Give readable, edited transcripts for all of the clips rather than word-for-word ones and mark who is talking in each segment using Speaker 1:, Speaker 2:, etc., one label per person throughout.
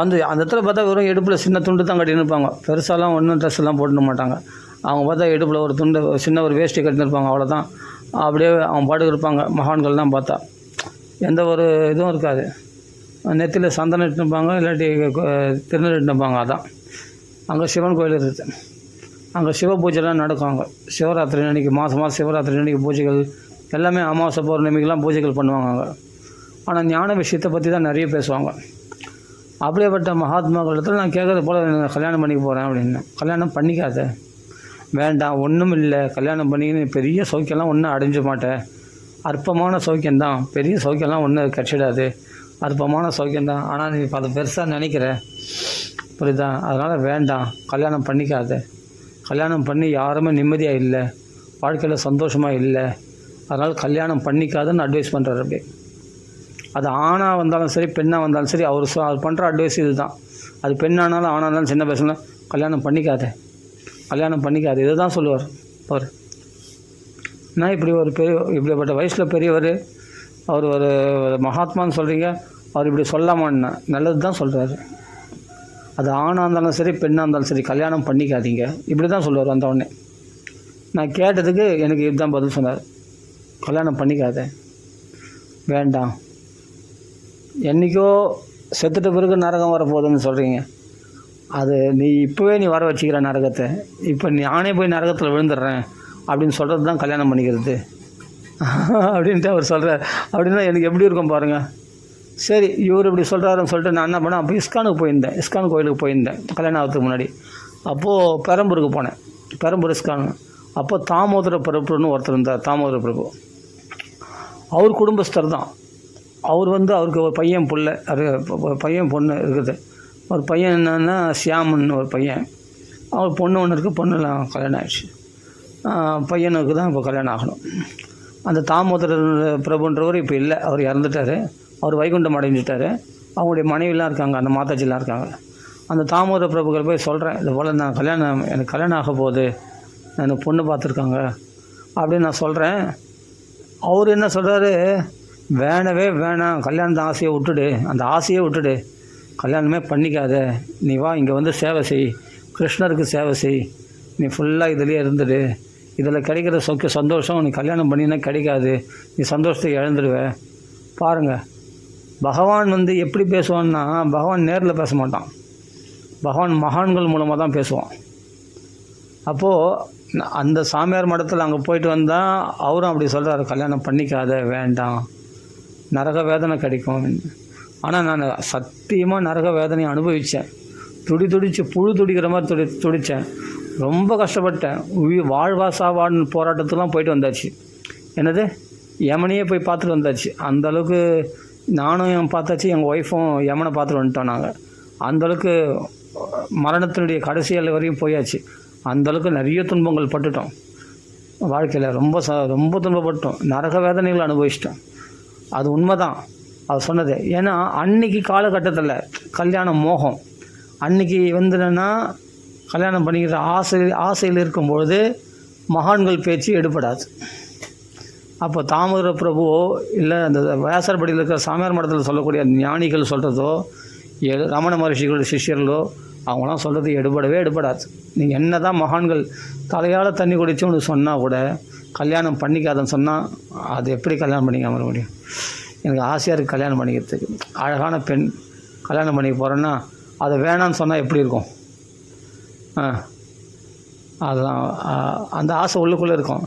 Speaker 1: அந்த அந்த இடத்துல பார்த்தா வெறும் இடுப்பில் சின்ன துண்டு தான் கட்டின்னு இருப்பாங்க. பெருசாலாம் ஒன்றும் ட்ரெஸ் எல்லாம் போட்டுக்க மாட்டாங்க. அவங்க பார்த்தா இடுப்பில் ஒரு துண்டு சின்ன ஒரு வேஷ்டி கட்டின்னு இருப்பாங்க, அவ்வளோதான். அப்படியே அவங்க பாட்டுக்கு இருப்பாங்க. மகான்கள்லாம் பார்த்தா எந்த ஒரு இதுவும் இருக்காது. நெத்தியில் சந்தனம் இட்டுப்பாங்க, இல்லாட்டி திருநெல் இட்டுப்பாங்க. அதான் அங்கே சிவன் கோயில் இருக்குது. அங்கே சிவ பூஜைலாம் நடக்கும். அங்கே சிவராத்திரி அன்றைக்கி மாதம் சிவராத்திரி அன்றைக்கி பூஜைகள் எல்லாமே அமாவாசை பௌர்ணமிக்கெலாம் பூஜைகள் பண்ணுவாங்க அங்கே. ஆனால் ஞான விஷயத்தை பற்றி தான் நிறைய பேசுவாங்க. அப்படியேப்பட்ட மகாத்மாக்களிடத்தில் நான் கேட்குறது போல் கல்யாணம் பண்ணிக்க போகிறேன் அப்படின்னு. கல்யாணம் பண்ணிக்காத, வேண்டாம், ஒன்றும் இல்லை, கல்யாணம் பண்ணிக்கின்னு பெரிய சௌக்கியம்லாம் ஒன்றும் அடைஞ்ச மாட்டேன், அற்பமான சௌக்கியம்தான், பெரிய சௌக்கியம்லாம் ஒன்றும் கிடச்சிடாது, அற்பமான சௌக்கியம்தான். ஆனால் நீ அதை பெருசாக நினைக்கிற, புரியுதா? அதனால் வேண்டாம், கல்யாணம் பண்ணிக்காத. கல்யாணம் பண்ணி யாருமே நிம்மதியாக இல்லை, வாழ்க்கையில் சந்தோஷமாக இல்லை, அதனால் கல்யாணம் பண்ணிக்காதுன்னு அட்வைஸ் பண்ணுறாரு. அப்படி அது ஆணாக வந்தாலும் சரி பெண்ணாக வந்தாலும் சரி அவர் பண்ணுற அட்வைஸ் இது தான். அது பெண்ணானாலும் ஆனாலும் சின்ன பசங்க கல்யாணம் பண்ணிக்காத, கல்யாணம் பண்ணிக்காது, இதை தான் சொல்லுவார் அவர். நான் இப்படிப்பட்ட வயசில் பெரியவர், அவர் ஒரு மகாத்மான்னு சொல்கிறீங்க, அவர் இப்படி சொல்லாமான்னா நல்லது தான் சொல்கிறாரு. அது ஆணாக இருந்தாலும் சரி பெண்ணாக இருந்தாலும் சரி கல்யாணம் பண்ணிக்காதீங்க, இப்படி தான் சொல்லுவார். வந்த உடனே நான் கேட்டதுக்கு எனக்கு இதுதான் பதில் சொன்னார், கல்யாணம் பண்ணிக்காத, வேண்டாம், என்றைக்கோ செத்துட்ட பிறகு நரகம் வரப்போகுதுன்னு சொல்கிறீங்க, அது நீ இப்போவே நீ வர வச்சுக்கிற நரகத்தை, இப்போ நானே போய் நரகத்தில் விழுந்துடுறேன் அப்படின்னு சொல்கிறது தான் கல்யாணம் பண்ணிக்கிறது அப்படின்ட்டு அவர் சொல்கிறார். அப்படின்னா எனக்கு எப்படி இருக்கும் பாருங்கள். சரி, இவர் இப்படி சொல்கிறாருன்னு சொல்லிட்டு நான் என்ன பண்ணேன், அப்போ இஸ்கானுக்கு போயிருந்தேன். இஸ்கான் கோயிலுக்கு போயிருந்தேன் கல்யாணம் ஆகிறதுக்கு முன்னாடி. அப்போது பெரம்பூருக்கு போனேன், பெரம்பூர் இஸ்கான். அப்போ தாமோதர பிரபுன்னு ஒருத்தர் இருந்தார். தாமோதர பிரபு அவர் குடும்பஸ்தர் தான். அவர் அவருக்கு ஒரு பையன் பையன் பொண்ணு இருக்குது. ஒரு பையன் என்னன்னா சியாமன் ஒரு பையன், அவர் பொண்ணு ஒன்று இருக்குது. பொண்ணுலாம் கல்யாணம் ஆகிடுச்சு. பையனுக்கு தான் இப்போ கல்யாணம் ஆகணும். அந்த தாமோதர பிரபுன்றவர் இப்போ இல்லை, அவர் இறந்துட்டார். அவர் வைகுண்டம் அடைஞ்சிட்டார். அவங்களுடைய மனைவிலாம் இருக்காங்க, அந்த மாதாஜிலாம் இருக்காங்க. அந்த தாமோதர பிரபுக்கள் போய் சொல்கிறேன், இது போல் எனக்கு கல்யாணம் ஆக போகுது, எனக்கு பொண்ணு பார்த்துருக்காங்க அப்படின்னு நான் சொல்கிறேன். அவர் என்ன சொல்கிறாரு, வேணவே வேணாம், கல்யாணத்தை ஆசையை விட்டுடு, அந்த ஆசையை விட்டுடு, கல்யாணமே பண்ணிக்காத, நீ வா இங்கே சேவை செய், கிருஷ்ணருக்கு சேவை செய், நீ ஃபுல்லாக இதிலே இருந்துடு, இதில் கிடைக்கிற சந்தோஷம் நீ கல்யாணம் பண்ணினா கிடைக்காது, நீ சந்தோஷத்தை இழந்துடுவ. பாருங்கள், பகவான் எப்படி பேசுவான்னா, பகவான் நேரில் பேச மாட்டான், பகவான் மகான்கள் மூலமாக தான் பேசுவான். அப்போது அந்த சாமியார் மடத்தில் அங்கே போயிட்டு வந்தால் அவரும் அப்படி சொல்கிறாரு, கல்யாணம் பண்ணிக்காத, வேண்டாம், நரக வேதனை கிடைக்கும். ஆனால் நான் சத்தியமாக நரக வேதனையை அனுபவித்தேன். துடிச்சு புழு துடிக்கிற மாதிரி துடித்தேன். ரொம்ப கஷ்டப்பட்டேன். வாழ்வா சாவான்னு போராட்டத்துலாம் போயிட்டு வந்தாச்சு. என்னது, யமனையே போய் பார்த்துட்டு வந்தாச்சு. அந்தளவுக்கு நானும் பார்த்தாச்சு, எங்கள் ஒய்ஃபும் யமனை பார்த்துட்டு வந்துட்டோம் நாங்கள். அந்தளவுக்கு மரணத்தினுடைய கடைசி எல்லை வரையும் போயாச்சு. அந்தளவுக்கு நிறைய துன்பங்கள் பட்டுட்டோம் வாழ்க்கையில். ரொம்ப துன்பப்பட்டோம், நரக வேதனைகள் அனுபவிச்சிட்டோம். அது உண்மை தான் அவர் சொன்னது. ஏன்னா அன்றைக்கி காலகட்டத்தில் கல்யாண மோகம், அன்றைக்கி என்னென்னா கல்யாணம் பண்ணிக்கிற ஆசையில் இருக்கும்பொழுது மகான்கள் பேச்சு எடுபடாது. அப்போ தாமோதர பிரபுவோ இல்லை அந்த வேசர்படியில் இருக்கிற சாமியார் மடத்தில் சொல்லக்கூடிய ஞானிகள் சொல்கிறதோ, ரமண மகர்ஷிகளோட சிஷ்யர்களோ அவங்களாம் சொல்கிறது எடுபடாது. நீங்கள் என்ன தான் மகான்கள் தலையால் தண்ணி குடிச்சு ஒன்று சொன்னால் கூட கல்யாணம் பண்ணிக்காதன்னு சொன்னால் அது எப்படி கல்யாணம் பண்ணிக்காம முடியும்? எனக்கு ஆசையாக இருக்குது கல்யாணம் பண்ணிக்கிறதுக்கு, அழகான பெண் கல்யாணம் பண்ணிக்க போகிறேன்னா அதை வேணான்னு சொன்னால் எப்படி இருக்கும்? அதுதான் அந்த ஆசை உள்ளுக்குள்ளே இருக்கும்.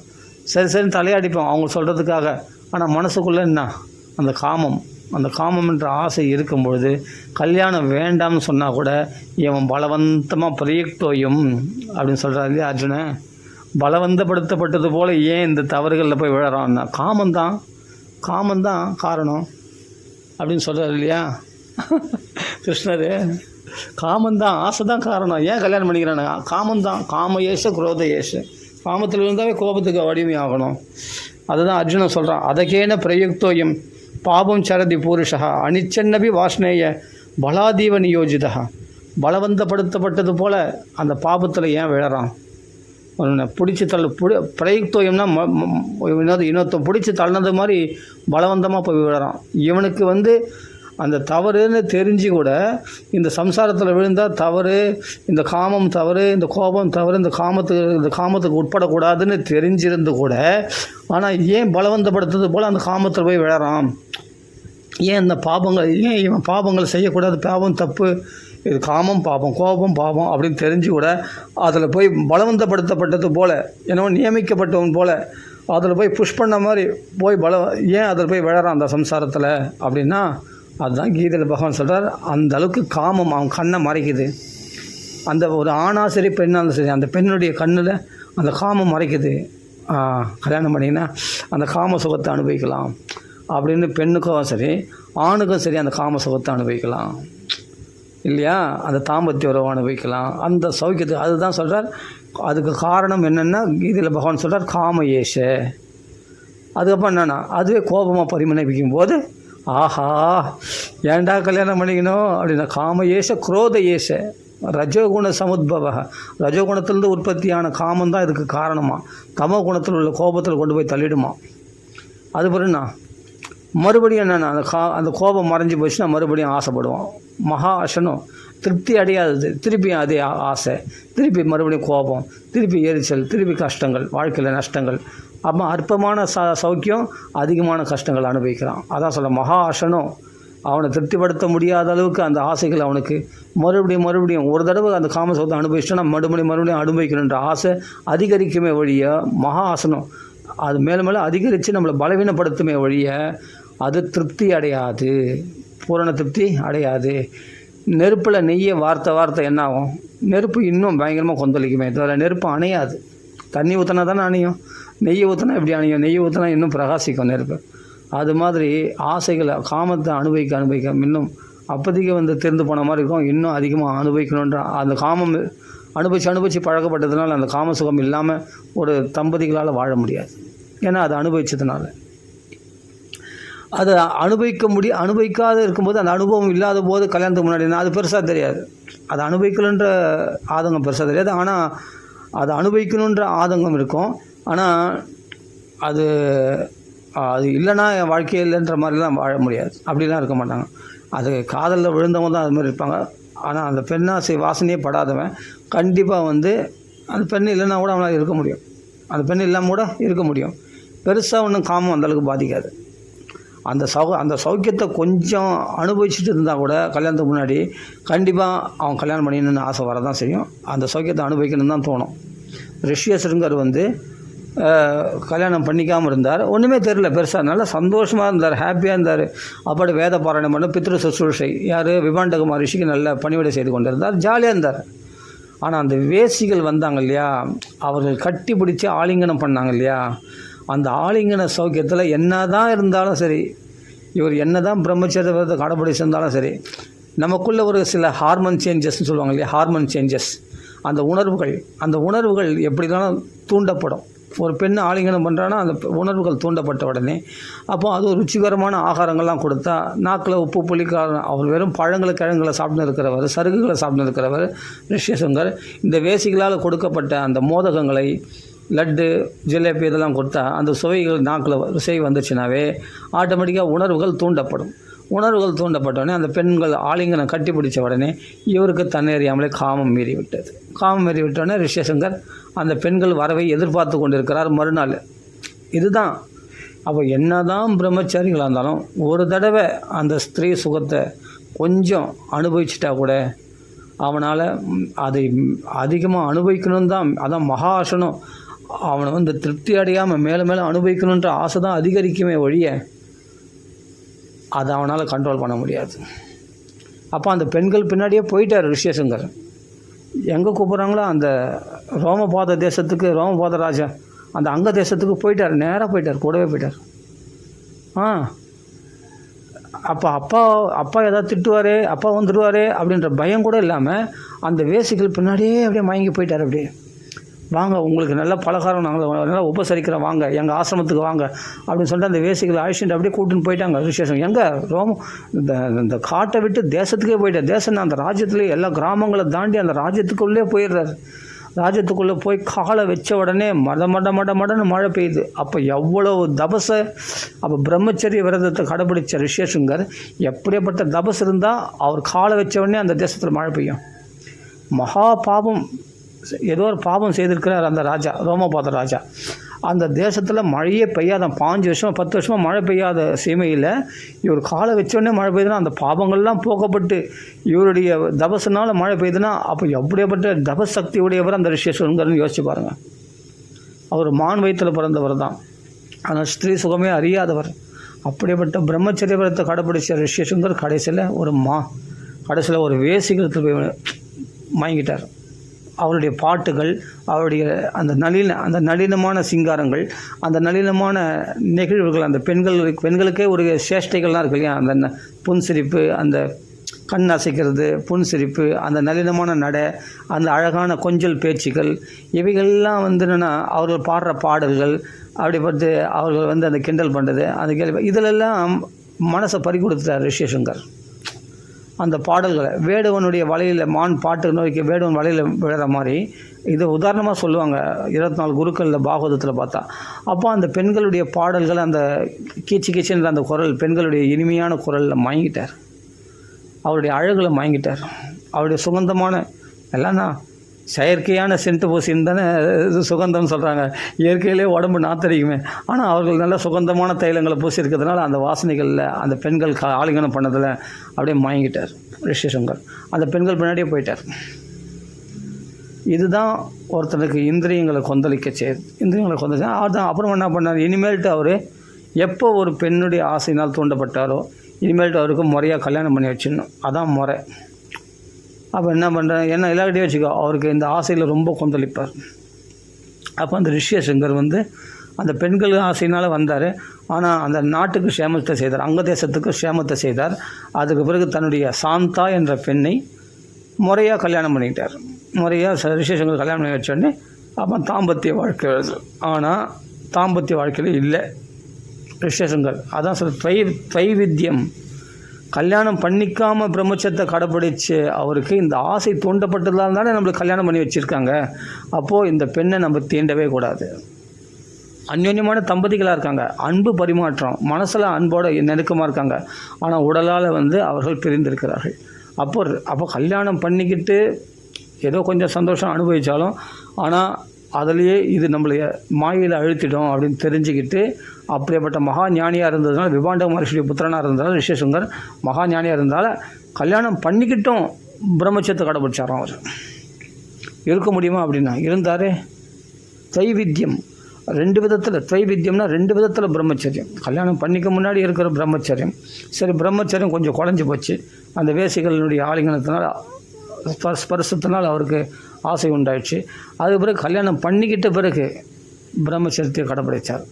Speaker 1: சரின்னு தலையாடிப்போம் அவங்க சொல்கிறதுக்காக. ஆனால் மனசுக்குள்ளே என்ன, அந்த காமம்ன்ற ஆசை இருக்கும் பொழுது கல்யாணம் வேண்டாம்னு சொன்னால் கூட இவன் பலவந்தமாக பிரயுக்தோயும் அப்படின்னு சொல்கிறார் இல்லையா அர்ஜுனன். பலவந்தப்படுத்தப்பட்டது போல் ஏன் இந்த தவறுகளில் போய் விழறான்னா காமந்தான் காரணம் அப்படின்னு சொல்கிறார் இல்லையா கிருஷ்ணர். காமந்தான், ஆசை தான் காரணம். ஏன் கல்யாணம் பண்ணிக்கிறானுங்க? காமந்தான். காம ஏச குரோத ஏச, காமத்தில் இருந்தாவே கோபத்துக்கு வடிமை ஆகணும். அதுதான் அர்ஜுனன் சொல்கிறான். அதகேன பிரயுக்தோயம் பாபம் சரதி பூருஷா அனிச்சன்னபி வாஷ்னேய பலாதீவ நியோஜிதா. பலவந்தப்படுத்தப்பட்டது போல் அந்த பாபத்தில் ஏன் விழறான்? பிடிச்சி பிரயுக்தோயம்னா இன்னொருத்தன் பிடிச்சி தள்ளினது மாதிரி பலவந்தமாக போய் விழறான். இவனுக்கு அந்த தவறுன்னு தெரிஞ்சு கூட இந்த சம்சாரத்தில் விழுந்தால் தவறு, இந்த காமம் தவறு, இந்த கோபம் தவறு, இந்த காமத்துக்கு உட்படக்கூடாதுன்னு தெரிஞ்சிருந்து கூட ஆனால் ஏன் பலவந்தப்படுத்துறது போல் அந்த காமத்தில் போய் விழறான்? ஏன் இந்த பாபங்கள், ஏன் இவன் பாபங்கள் செய்யக்கூடாது, பாவம் தப்பு, இது காமம் பாபம், கோபம் பாவம் அப்படின்னு தெரிஞ்சு கூட அதில் போய் பலவந்தப்படுத்தப்பட்டது போல், என்னவோ நியமிக்கப்பட்டவன் போல் அதில் போய் புஷ் பண்ண மாதிரி போய் ஏன் அதில் போய் விழறான் அந்த சம்சாரத்தில் அப்படின்னா, அதுதான் கீதையில் பகவான் சொல்கிறார், அந்த அளவுக்கு காமம் அவன் கண்ணை மறைக்குது. அந்த ஒரு ஆணாக சரி பெண்ணாலும் சரி, அந்த பெண்ணுடைய கண்ணில் அந்த காமம் மறைக்குது. கல்யாணம் பண்ணிங்கன்னா அந்த காம சுகத்தை அனுபவிக்கலாம் அப்படின்னு பெண்ணுக்கும் சரி ஆணுக்கும் சரி அந்த காம சுகத்தை அனுபவிக்கலாம் இல்லையா, அந்த தாம்பத்திய உறவை அனுபவிக்கலாம், அந்த சௌக்கியத்தை. அதுதான் சொல்கிறார். அதுக்கு காரணம் என்னென்னா கீதையில் பகவான் சொல்கிறார் காம ஏஷ. அதுக்கப்புறம் என்னென்னா அதுவே கோபமாக பரிமணிக்கும் போது ஆஹா ஏண்டா கல்யாணம் பண்ணிக்கணும் அப்படின்னா, காம ஏஷ குரோத ஏஷ ரஜோகுண சமுத்பவ. ரஜோகுணத்திலிருந்து உற்பத்தியான காமம் தான் இதுக்கு காரணமாக. தமோ குணத்தில் உள்ள கோபத்தில் கொண்டு போய் தள்ளிடுமா. அது பிறகுண்ணா மறுபடியும் என்னென்னா அந்த கோபம் மறைஞ்சி போச்சுன்னா மறுபடியும் ஆசைப்படுவான். மகா ஆசனும் திருப்தி அடையாதது, திருப்பி அதே ஆசை, திருப்பி மறுபடியும் கோபம், திருப்பி எரிச்சல், திருப்பி கஷ்டங்கள், வாழ்க்கையில் நஷ்டங்கள். அப்போ அற்பமான சௌக்கியம், அதிகமான கஷ்டங்கள் அனுபவிக்கிறான். அதான் சொல்ல மகா ஆசனும் அவனை திருப்திப்படுத்த முடியாத அளவுக்கு அந்த ஆசைகள் அவனுக்கு மறுபடியும் ஒரு தடவை அந்த காமசுகத்தை அனுபவிச்சுன்னா மறுபடியும் அனுபவிக்கணுன்ற ஆசை அதிகரிக்குமே ஒழிய, மகா ஆசனம் அது மேலும் மேலே அதிகரித்து நம்மளை பலவீனப்படுத்துமே ஒழிய அது திருப்தி அடையாது, பூரண திருப்தி அடையாது. நெருப்பில் நெய்யை வார்த்தை என்ன ஆகும்? நெருப்பு இன்னும் பயங்கரமாக கொந்தளிக்குமே தவிர நெருப்பு அணையாது. தண்ணி ஊற்றினா தானே அணையும், நெய்யை ஊற்றினா எப்படி அணையும்? நெய்யை ஊற்றினா இன்னும் பிரகாசிக்கும் நெருப்பு. அது மாதிரி ஆசைகளை காமத்தை அனுபவிக்க இன்னும் அப்போதைக்கு தெரிந்து போன மாதிரி இருக்கும். இன்னும் அதிகமாக அனுபவிக்கணுன்ற அந்த காமம் அனுபவித்து பழக்கப்பட்டதுனால அந்த காம சுகம் இல்லாமல் ஒரு தம்பதிகளால் வாழ முடியாது. ஏன்னா அதை அனுபவித்ததுனால. அதை அனுபவிக்காத இருக்கும்போது, அந்த அனுபவம் இல்லாத போது கல்யாணத்துக்கு முன்னாடி அது பெருசாக தெரியாது. அதை அனுபவிக்கணுன்ற ஆதங்கம் பெருசாக தெரியாது. ஆனால் அதை அனுபவிக்கணுன்ற ஆதங்கம் இருக்கும். ஆனால் அது இல்லைன்னா என் வாழ்க்கையே இல்லைன்ற மாதிரிலாம் வாழ முடியாது. அப்படிலாம் இருக்க மாட்டாங்க. அது காதலில் விழுந்தவங்க தான் அது மாதிரி இருப்பாங்க. ஆனால் அந்த பெண்ணாசை வாசனையே படாதவன் கண்டிப்பாக அந்த பெண் இல்லைன்னா கூட அவனால் இருக்க முடியும். அந்த பெண் இல்லாமல் கூட இருக்க முடியும். பெருசாக ஒன்றும் காமம் அந்தளவுக்கு பாதிக்காது. அந்த சௌக்கியத்தை கொஞ்சம் அனுபவிச்சுட்டு இருந்தால் கூட கல்யாணத்துக்கு முன்னாடி கண்டிப்பாக அவன் கல்யாணம் பண்ணிக்கணும்னு ஆசை வரதான் செய்யும். அந்த சௌக்கியத்தை அனுபவிக்கணும்னு தான் தோணும். ரிஷியசருங்கர் கல்யாணம் பண்ணிக்காமல் இருந்தார். ஒன்றுமே தெரியல பெருசாக, நல்லா சந்தோஷமாக இருந்தார், ஹாப்பியாக இருந்தார். அப்படி வேத பாராயணம் பண்ண பித்ரு சுசுரூஷை விபாண்டகுமார் ரிஷிக்கு நல்ல பணிவிடை செய்து கொண்டிருந்தார், ஜாலியாக இருந்தார். ஆனால் அந்த வேசிகள் வந்தாங்க இல்லையா, அவர்கள் கட்டி பிடிச்சி ஆலிங்கனம் பண்ணாங்க இல்லையா, அந்த ஆலிங்கன சௌக்கியத்தில் என்ன தான் இருந்தாலும் சரி, இவர் என்ன தான் பிரம்மச்சரியத்தை கடைப்பிடிச்சிருந்தாலும் சரி, நமக்குள்ளே ஒரு சில ஹார்மோன் சேஞ்சஸ்ன்னு சொல்லுவாங்க இல்லையா, ஹார்மோன் சேஞ்சஸ், அந்த உணர்வுகள் எப்படி தானே தூண்டப்படும். ஒரு பெண் ஆலிங்கனம் பண்ணுறான்னா அந்த உணர்வுகள் தூண்டப்பட்ட உடனே அப்போ அது ஒரு ருச்சிகரமான ஆகாரங்கள்லாம் கொடுத்தா நாக்கில் உப்பு புளிக்காரம். அவர் வெறும் கிழங்குகளை சாப்பிட்டு இருக்கிறவர், சருகுகளை சாப்பிட்டு இருக்கிறவர் ரிஷியசங்கர். இந்த வேசிகளால் கொடுக்கப்பட்ட அந்த மோதகங்களை, லட்டு, ஜிலேபி இதெல்லாம் கொடுத்தா அந்த சுவைகள் நாக்கில் ருசி வந்துச்சுனாவே ஆட்டோமேட்டிக்காக உணர்வுகள் தூண்டப்பட்ட உடனே அந்த பெண்கள் ஆலிங்கனை கட்டி பிடிச்ச உடனே இவருக்கு தன்னறியாமலே காமம் மீறி விட்டோடனே ரிஷியசங்கர் அந்த பெண்கள் வரவை எதிர்பார்த்து கொண்டிருக்கிறார் மறுநாள். இதுதான். அப்போ என்ன தான் பிரம்மச்சாரிகளாக இருந்தாலும் ஒரு தடவை அந்த ஸ்திரீ சுகத்தை கொஞ்சம் அனுபவிச்சிட்டா கூட அவனால் அதை அதிகமாக அனுபவிக்கணும்னு தான். அதான் மகாசனம். அவனை திருப்தி அடையாமல் மேலே அனுபவிக்கணுன்ற ஆசை தான் அதிகரிக்குமே ஒழிய அதை அவனால் கண்ட்ரோல் பண்ண முடியாது. அப்போ அந்த பெண்கள் பின்னாடியே போயிட்டார் ரிஷியசங்கர். எங்கே கூப்பிட்றாங்களோ அந்த ரோமபாத தேசத்துக்கு, ரோமபாத ராஜா அந்த அங்க தேசத்துக்கு நேராக போயிட்டார், கூடவே போயிட்டார். அப்போ அப்பா ஏதாவது திட்டுவார், அப்பா வந்துடுவார் அப்படின்ற பயம் கூட இல்லாமல் அந்த வேசிகள் பின்னாடியே அப்படியே மயங்கி போயிட்டார். அப்படியே வாங்க, உங்களுக்கு நல்ல பலகாரம் நாங்கள் நல்லா உபசரிக்கிறோம், வாங்க எங்கள் ஆசிரமத்துக்கு வாங்க அப்படின்னு சொல்லிட்டு அந்த வேசிகளை அழிச்சுட்டு அப்படியே கூட்டின்னு போயிட்டாங்க ரிஷியசங்கர். எங்கே இந்த காட்டை விட்டு தேசத்துக்கே போயிட்டார். தேசம்னா அந்த ராஜ்யத்துலேயே எல்லா கிராமங்களை தாண்டி அந்த ராஜ்யத்துக்குள்ளே போயிடுறாரு. ராஜ்யத்துக்குள்ளே போய் காலை வச்ச உடனே மடன்னு மழை பெய்யுது. அப்போ எவ்வளோ தபசை, அப்போ பிரம்மச்சரிய விரதத்தை கடைபிடிச்ச ரிஷியசுங்கர் எப்படியாப்பட்ட தபஸ் இருந்தால் அவர் காலை வச்ச உடனே அந்த தேசத்தில் மழை பெய்யும். மகா பாவம், ஏதோ ஒரு பாவம் செய்திருக்கிறார் அந்த ராஜா, ரோமபாத ராஜா. அந்த தேசத்தில் மழையே பெய்யாத 5 வருஷமாக 10 வருஷமாக மழை பெய்யாத சீமையில் இவர் காலை வச்சோடனே மழை பெய்யுதுன்னா அந்த பாவங்கள்லாம் போக்கப்பட்டு இவருடைய தபசுனால் மழை பெய்யுதுன்னா அப்போ எப்படியாப்பட்ட தபஸ் சக்தி உடையவர் அந்த ரிஷியசுங்கர்னு யோசிச்சு பாருங்கள். அவர் மான் வயிற்றில் பிறந்தவர் தான், ஆனால் ஸ்திரீ சுகமே அறியாதவர். அப்படிப்பட்ட பிரம்மச்சரிய விரதத்தை கடைப்பிடிச்ச ரிஷியசுங்கர் கடைசியில் ஒரு வேசிகளுக்கு போய் மயங்கிட்டார். அவருடைய பாட்டுகள், அவருடைய அந்த நளினமான சிங்காரங்கள், அந்த நளினமான நிகழ்வுகள், அந்த பெண்களுக்கே ஒரு சேஷ்டைகள்லாம் இருக்கு இல்லையா, அந்த புன்சிரிப்பு, அந்த கண் அசைக்கிறது, புன்சிரிப்பு, அந்த நளினமான நடை, அந்த அழகான கொஞ்சல் பேச்சுக்கள், இவைகள்லாம் என்னென்னா அவர்கள் பாடுற பாடல்கள், அப்படி பார்த்து அவர்கள் அந்த கிண்டல் பண்ணுறது, அந்த கேள்வி, இதிலெல்லாம் மனசை பறி கொடுத்துட்டார் ரிஷியசுங்கர். அந்த பாடல்களை வேடுவனுடைய வலையில், மான் பாட்டு நோக்கி வேடுவன் வலையில் விழுற மாதிரி, இது உதாரணமாக சொல்லுவாங்க 24 குருக்களில் பாகவதத்தில் பார்த்தா. அப்போ அந்த பெண்களுடைய பாடல்கள், அந்த கீச்சுன்ற அந்த குரல், பெண்களுடைய இனிமையான குரலில் மயங்கிட்டார். அவருடைய அழகில் மயங்கிட்டார். அவருடைய சுகந்தமான எல்லாம் தான் செயற்கையான சென்ட்டு பூசின்னு தானே சுகந்தம்னு சொல்கிறாங்க. இயற்கையிலே உடம்பு நாத்தரிக்குமே, ஆனால் அவர்கள் நல்ல சுகந்தமான தைலங்களை பூசி இருக்கிறதுனால அந்த வாசனைகளில் அந்த பெண்கள் ஆலிங்கனம் பண்ணதில் அப்படியே மயங்கிட்டார் ரிஷியசுங்கர். அந்த பெண்கள் பின்னாடியே போயிட்டார். இதுதான் ஒருத்தனுக்கு இந்திரியங்களை கொந்தளிக்க அதுதான். அப்புறம் என்ன பண்ணார், இனிமேல்ட்டு அவர் எப்போ ஒரு பெண்ணுடைய ஆசையினால் தூண்டப்பட்டாரோ இனிமேல்ட்டு அவருக்கு முறையாக கல்யாணம் பண்ணி வச்சிடணும், அதான் முறை. அப்போ என்ன பண்ணுறேன், என்ன எல்லார்கிட்டையும் வச்சுக்கோ, அவருக்கு இந்த ஆசையில் ரொம்ப கொந்தளிப்பார். அப்போ அந்த ரிஷியசுங்கர் அந்த பெண்கள் ஆசையினால் வந்தார். ஆனால் அந்த நாட்டுக்கு சேமத்தை செய்தார், அங்க தேசத்துக்கு சேமத்தை செய்தார். அதுக்கு பிறகு தன்னுடைய சாந்தா என்ற பெண்ணை முறையாக கல்யாணம் பண்ணிக்கிட்டார். முறையாக ரிஷியசுங்கர் கல்யாணம் பண்ணி வச்சோடனே அப்போ தாம்பத்திய வாழ்க்கை வருது. ஆனால் தாம்பத்திய வாழ்க்கையில் இல்லை ரிஷியசுங்கர். அதான் த்வைவித்தியம், கல்யாணம் பண்ணிக்காமல் பிரம்மச்சத்தை கடைப்பிடிச்சு அவருக்கு இந்த ஆசை தூண்டப்பட்டதால் தானே நம்மளுக்கு கல்யாணம் பண்ணி வச்சுருக்காங்க. அப்போது இந்த பெண்ணை நம்ம தீண்டவே கூடாது. அந்யோன்யமான தம்பதிகளாக இருக்காங்க, அன்பு பரிமாற்றம், மனசில் அன்போடு நெருக்கமாக இருக்காங்க, ஆனால் உடலால் அவர்கள் பிரிந்திருக்கிறார்கள். அப்போ கல்யாணம் பண்ணிக்கிட்டு ஏதோ கொஞ்சம் சந்தோஷம் அனுபவித்தாலும் ஆனால் அதிலேயே இது நம்மளைய மாயையில் அழுத்திடும் அப்படின்னு தெரிஞ்சுக்கிட்டு, அப்படிப்பட்ட மகா ஞானியாக இருந்ததுனால, விபாண்ட மகர்ஷியுடைய புத்திரனாக இருந்ததால் ரிஷியசுங்கர் மகா ஞானியாக இருந்தால் கல்யாணம் பண்ணிக்கிட்டும் பிரம்மச்சத்தை கடைப்பிடிச்சாராம். அவர் இருக்க முடியுமா அப்படின்னா இருந்தார். தைவித்தியம் 2 விதத்தில், த்வைவித்தியம்னா 2 விதத்தில் பிரம்மச்சரியம். கல்யாணம் பண்ணிக்க முன்னாடி இருக்கிற பிரம்மச்சரியம், சரி பிரம்மச்சரியம் கொஞ்சம் குறைஞ்சி போச்சு, அந்த வேசிகளுடைய ஆலிங்கனத்தினால் ஸ்பர்சத்தினால் அவருக்கு ஆசை உண்டாயிடுச்சு. அதுக்கு பிறகு கல்யாணம் பண்ணிக்கிட்ட பிறகு பிரம்மச்சரியத்தை கடைப்பிடித்தார்.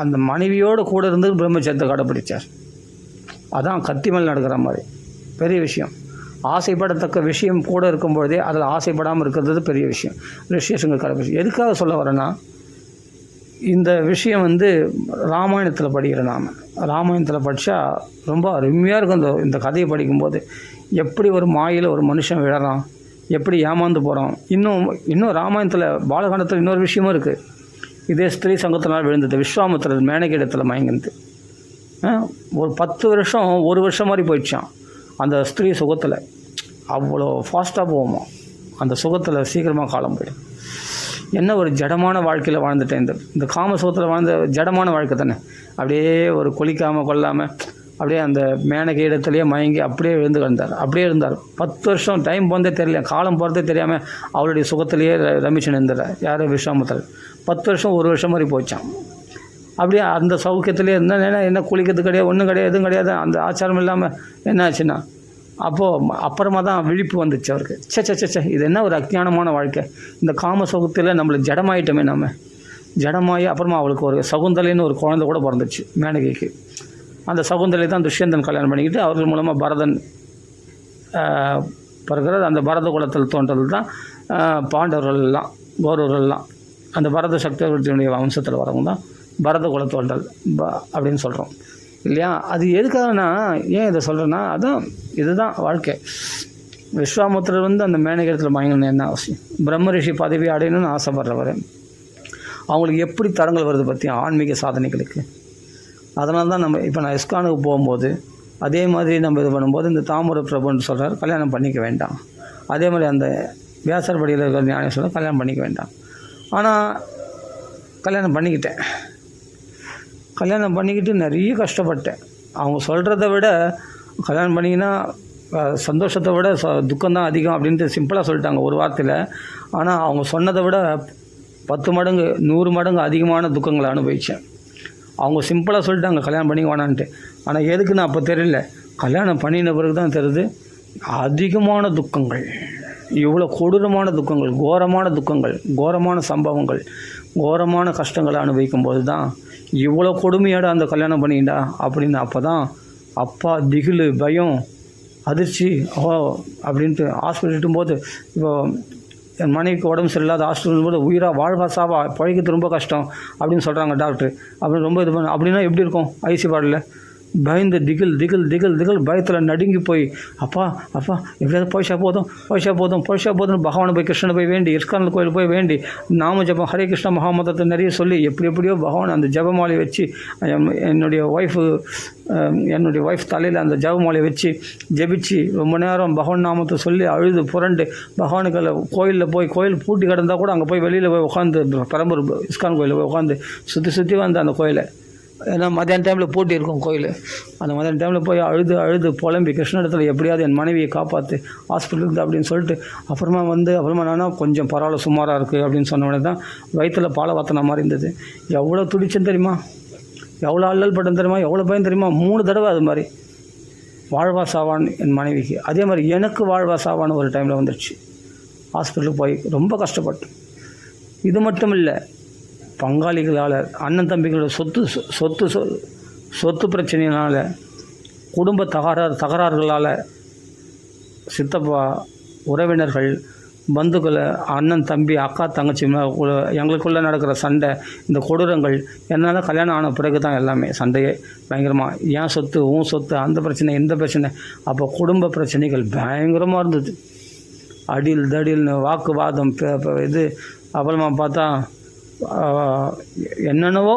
Speaker 1: அந்த மனைவியோடு கூட இருந்து பிரம்மச்சரியத்தை கடைப்பிடித்தார். அதான் கத்தி மேல் நடக்கிற மாதிரி பெரிய விஷயம். ஆசைப்படத்தக்க விஷயம் கூட இருக்கும்பொழுதே அதில் ஆசைப்படாமல் இருக்கிறது பெரிய விஷயம். ரிஷியசுங்கர் கடைப்பிடிச்சு. எதுக்காக சொல்ல வரேன்னா, இந்த விஷயம் ராமாயணத்தில் படிக்கிறேன். நாம் ராமாயணத்தில் படித்தா ரொம்ப அருமையாக இருக்கும். இந்த கதையை படிக்கும்போது எப்படி ஒரு மாயில் ஒரு மனுஷன் விழறான், எப்படி ஏமாந்து போகிறான். இன்னும் ராமாயணத்தில் பாலகாண்டத்தில் இன்னொரு விஷயமும் இருக்குது. இதே ஸ்திரீ சங்கத்தினால் விழுந்தது, விஸ்வாமித்திரர் மேனகேடத்தில் மயங்கினது. ஒரு 10 வருஷம் 1 வருஷம் மாதிரி போயிடுச்சான் அந்த ஸ்திரீ சுகத்தில். அவ்வளோ ஃபாஸ்ட்டாக போவோமா அந்த சுகத்தில், சீக்கிரமாக காலம் போயிடும். என்ன ஒரு ஜடமான வாழ்க்கையில் வாழ்ந்துட்டேன். இந்த காம சுகத்தில் வாழ்ந்த ஜடமான வாழ்க்கை தானே. அப்படியே ஒரு கொலிக்காமல் கொள்ளாமல் அப்படியே அந்த மேனகை இடத்துலையே மயங்கி அப்படியே விழுந்து கிடந்தார். அப்படியே இருந்தார் 10 வருஷம். டைம் போகிறதே தெரியல, காலம் போகிறதே தெரியாமல் அவருடைய சுகத்திலேயே ரமேஷன் இருந்தார். யார், விஸ்வாமித்திரர். 10 வருஷம் 1 வருஷம் மாதிரி போச்சான். அப்படியே அந்த சௌக்கியத்திலே இருந்தால் என்ன குளிக்கிறது கிடையாது, ஒன்றும் கிடையாது, எதுவும் கிடையாது. அந்த ஆச்சாரம் இல்லாமல் என்ன ஆச்சுன்னா, அப்போது அப்புறமா தான் விழிப்பு வந்துச்சு அவருக்கு. சே இது என்ன ஒரு அஜ்ஞானமான வாழ்க்கை. இந்த காம சுகத்தில் நம்மளை ஜடமாயிட்டோமே. நம்ம ஜடமாகி அப்புறமா அவளுக்கு ஒரு சகுந்தலைன்னு ஒரு குழந்தை கூட பிறந்துச்சு மேனகைக்கு. அந்த சகுந்தலை தான் துஷ்யந்தன் கல்யாணம் பண்ணிக்கிட்டு அவர்கள் மூலமாக பரதன் பிறகுறது. அந்த பரத குலத்தில் தோன்றது தான் பாண்டவர்கள்லாம், கௌரவர்கள்லாம். அந்த பரத சக்கரவர்த்தியுடைய வம்சத்தில் வரவங்க தான் பரத குல தோன்றல் அப்படின்னு சொல்கிறோம் இல்லையா. அது எதுக்காகனா, ஏன் இதை சொல்கிறேன்னா, இதுதான் வாழ்க்கை. விஸ்வாமுத்திரர் வந்து அந்த மேனகத்தில் மயங்கணும் என்ன அவசியம்? பிரம்ம ரிஷி பதவி அடையணும்னு ஆசைப்படுறவர். அவங்களுக்கு எப்படி தடங்கள் வருது பற்றி ஆன்மீக சாதனைகளுக்கு. அதனால தான் நம்ம இப்போ நான் இஸ்கானுக்கு போகும்போது அதே மாதிரி நம்ம இது பண்ணும்போது இந்த தாமர பிரபுன்னு சொல்கிறார், கல்யாணம் பண்ணிக்க வேண்டாம். அதே மாதிரி அந்த வியாசர்படியில் இருக்கிற ஞானம் சொல்ல கல்யாணம் பண்ணிக்க வேண்டாம். ஆனால் கல்யாணம் பண்ணிக்கிட்டேன். கல்யாணம் பண்ணிக்கிட்டு நிறைய கஷ்டப்பட்டேன். அவங்க சொல்கிறத விட கல்யாணம் பண்ணிங்கன்னா சந்தோஷத்தை விட துக்கம்தான் அதிகம் அப்படின்ட்டு சிம்பிளாக சொல்லிட்டாங்க ஒரு வார்த்தையில். ஆனால் அவங்க சொன்னதை விட 10 மடங்கு 100 மடங்கு அதிகமான துக்கங்களை அனுபவித்தேன். அவங்க சிம்பிளாக சொல்லிட்டாங்க கல்யாணம் பண்ணிக்க வேணான்ட்டு. ஆனால் எதுக்குன்னு அப்போ தெரியல. கல்யாணம் பண்ணின பிறகு தான் தெரியுது அதிகமான துக்கங்கள், இவ்வளோ கொடூரமான துக்கங்கள், கோரமான துக்கங்கள், கோரமான சம்பவங்கள், கோரமான கஷ்டங்களை அனுபவிக்கும் போது தான் இவ்வளோ கொடுமையாட அந்த கல்யாணம் பண்ணிக்கிட்டா அப்படின்னு. அப்போ தான் அப்பா திகில், பயம், அதிர்ச்சி அப்படின்ட்டு ஹாஸ்பிட்டல் போது இப்போ என் மனைவிக்கு உடம்பு சரியில்லாத ஹாஸ்பிட்டல் போது உயிராக வாழ்வா சாவா பழைக்கிறது ரொம்ப கஷ்டம் அப்படின்னு சொல்கிறாங்க டாக்டர். அப்படின்னு ரொம்ப இது பண்ண அப்படின்னா எப்படி இருக்கும்? ஐசி வார்டில் பயந்து திகில் திகில் திகில் திகில் பயத்தில் நடுங்கி போய் அப்பா அப்பா எப்படியாவது பைசா போதும் பைசா போதும் பைசா போதும் பகவானை போய் கிருஷ்ணனை போய் வேண்டி இஸ்கான் கோயில் போய் வேண்டி நாம ஜபம் ஹரே கிருஷ்ண மகாமதத்தை நிறைய சொல்லி எப்படியோ பகவான் அந்த ஜபமாலையை வச்சு என்னுடைய ஒய்ஃப் தலையில் அந்த ஜபமாலையை வச்சு ஜபிச்சு ரொம்ப நேரம் பகவான் நாமத்தை சொல்லி அழுது புரண்டு பகவானுக்களை கோயிலில் போய் கோயில் பூட்டி கிடந்தால் கூட அங்கே போய் வெளியில் போய் உட்காந்து பெரம்பூர் இஸ்கான் கோயிலில் போய் உட்காந்து சுற்றி வந்து அந்த கோயிலை, ஏன்னா மத்தியான டைமில் போட்டி இருக்கும் கோயில், அந்த மத்தியான டைமில் போய் அழுது புலம்பி கிருஷ்ணனிடத்தில் எப்படியாவது என் மனைவியை காப்பாற்று ஹாஸ்பிட்டலுக்கு அப்படின்னு சொல்லிட்டு அப்புறமா நானா கொஞ்சம் பரவாயில்ல சுமாராக இருக்குது அப்படின்னு சொன்ன உடனே தான் வயிற்றில் பாலை வாத்தின மாதிரி இருந்தது. எவ்வளோ துடிச்சேன்னு தெரியுமா, எவ்வளோ அல்லல் பட்டம் தெரியுமா, எவ்வளோ பயம் தெரியுமா. 3 தடவை அது மாதிரி வாழ்வா சாவான் என் மனைவிக்கு. அதே மாதிரி எனக்கு வாழ்வா சாவான்னு ஒரு டைமில் வந்துடுச்சு. ஹாஸ்பிட்டலுக்கு போய் ரொம்ப கஷ்டப்பட்டு. இது மட்டும் இல்லை, பங்காளிகளால் அண்ணன் தம்பிகளோட சொத்து பிரச்சனையினால், குடும்ப தகராறுகளால், சித்தப்பா உறவினர்கள் பந்துக்களை அண்ணன் தம்பி அக்கா தங்கச்சி எங்களுக்குள்ளே நடக்கிற சண்டை, இந்த கொடூரங்கள் என்னால் கல்யாணம் ஆன பிறகு தான் எல்லாமே சண்டையே பயங்கரமாக. ஏன் சொத்து உன் சொத்து அந்த பிரச்சனை இந்த பிரச்சனை. அப்போ குடும்ப பிரச்சனைகள் பயங்கரமாக இருந்தது. அடில் தடில்னு வாக்குவாதம் இது. அப்புறமா பார்த்தா என்னென்னவோ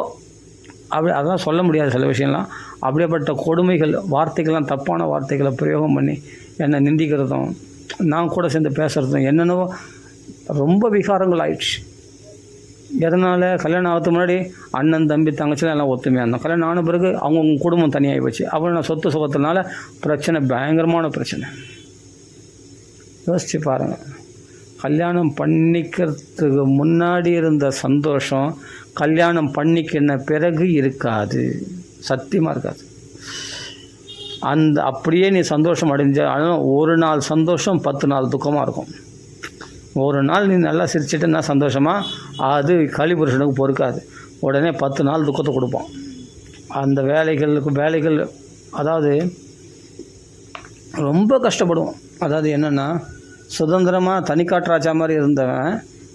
Speaker 1: அதெல்லாம் சொல்ல முடியாது சில விஷயம்லாம். அப்படியேப்பட்ட கொடுமைகள், வார்த்தைகள்லாம் தப்பான வார்த்தைகளை பிரயோகம் பண்ணி என்னை நிந்திக்கிறதும் நான் கூட சேர்ந்து பேசுகிறதும் என்னென்னவோ ரொம்ப விகாரங்கள் ஆயிடுச்சு. எதனால்? கல்யாணம் ஆகிறதுக்கு முன்னாடி அண்ணன் தம்பி தங்கச்சிலாம் எல்லாம் ஒத்துமையாக இருந்தோம். கல்யாணம் ஆன பிறகு அவங்கவுங்க குடும்பம் தனியாகி போச்சு. அப்புறம் நான் சொத்து சுகத்தினால பிரச்சனை, பயங்கரமான பிரச்சனை. யோசித்து பாருங்கள். கல்யாணம் பண்ணிக்கிறதுக்கு முன்னாடி இருந்த சந்தோஷம் கல்யாணம் பண்ணிக்கின பிறகு இருக்காது, சத்தியமாக இருக்காது. அப்படியே நீ சந்தோஷம் அடைஞ்சாலும் ஒரு நாள் சந்தோஷம் 10 நாள் துக்கமாக இருக்கும். ஒரு நாள் நீ நல்லா சிரிச்சிட்டுன்னா சந்தோஷமாக, அது கலிபுருஷனுக்கு பொறுக்காது. உடனே 10 நாள் துக்கத்தை கொடுப்பான். அந்த வேலைகள் அதாவது ரொம்ப கஷ்டப்படுவோம். அதாவது என்னென்னா, சுதந்திரமாக தனிக்காற்றாச்சா மாதிரி இருந்தவன்,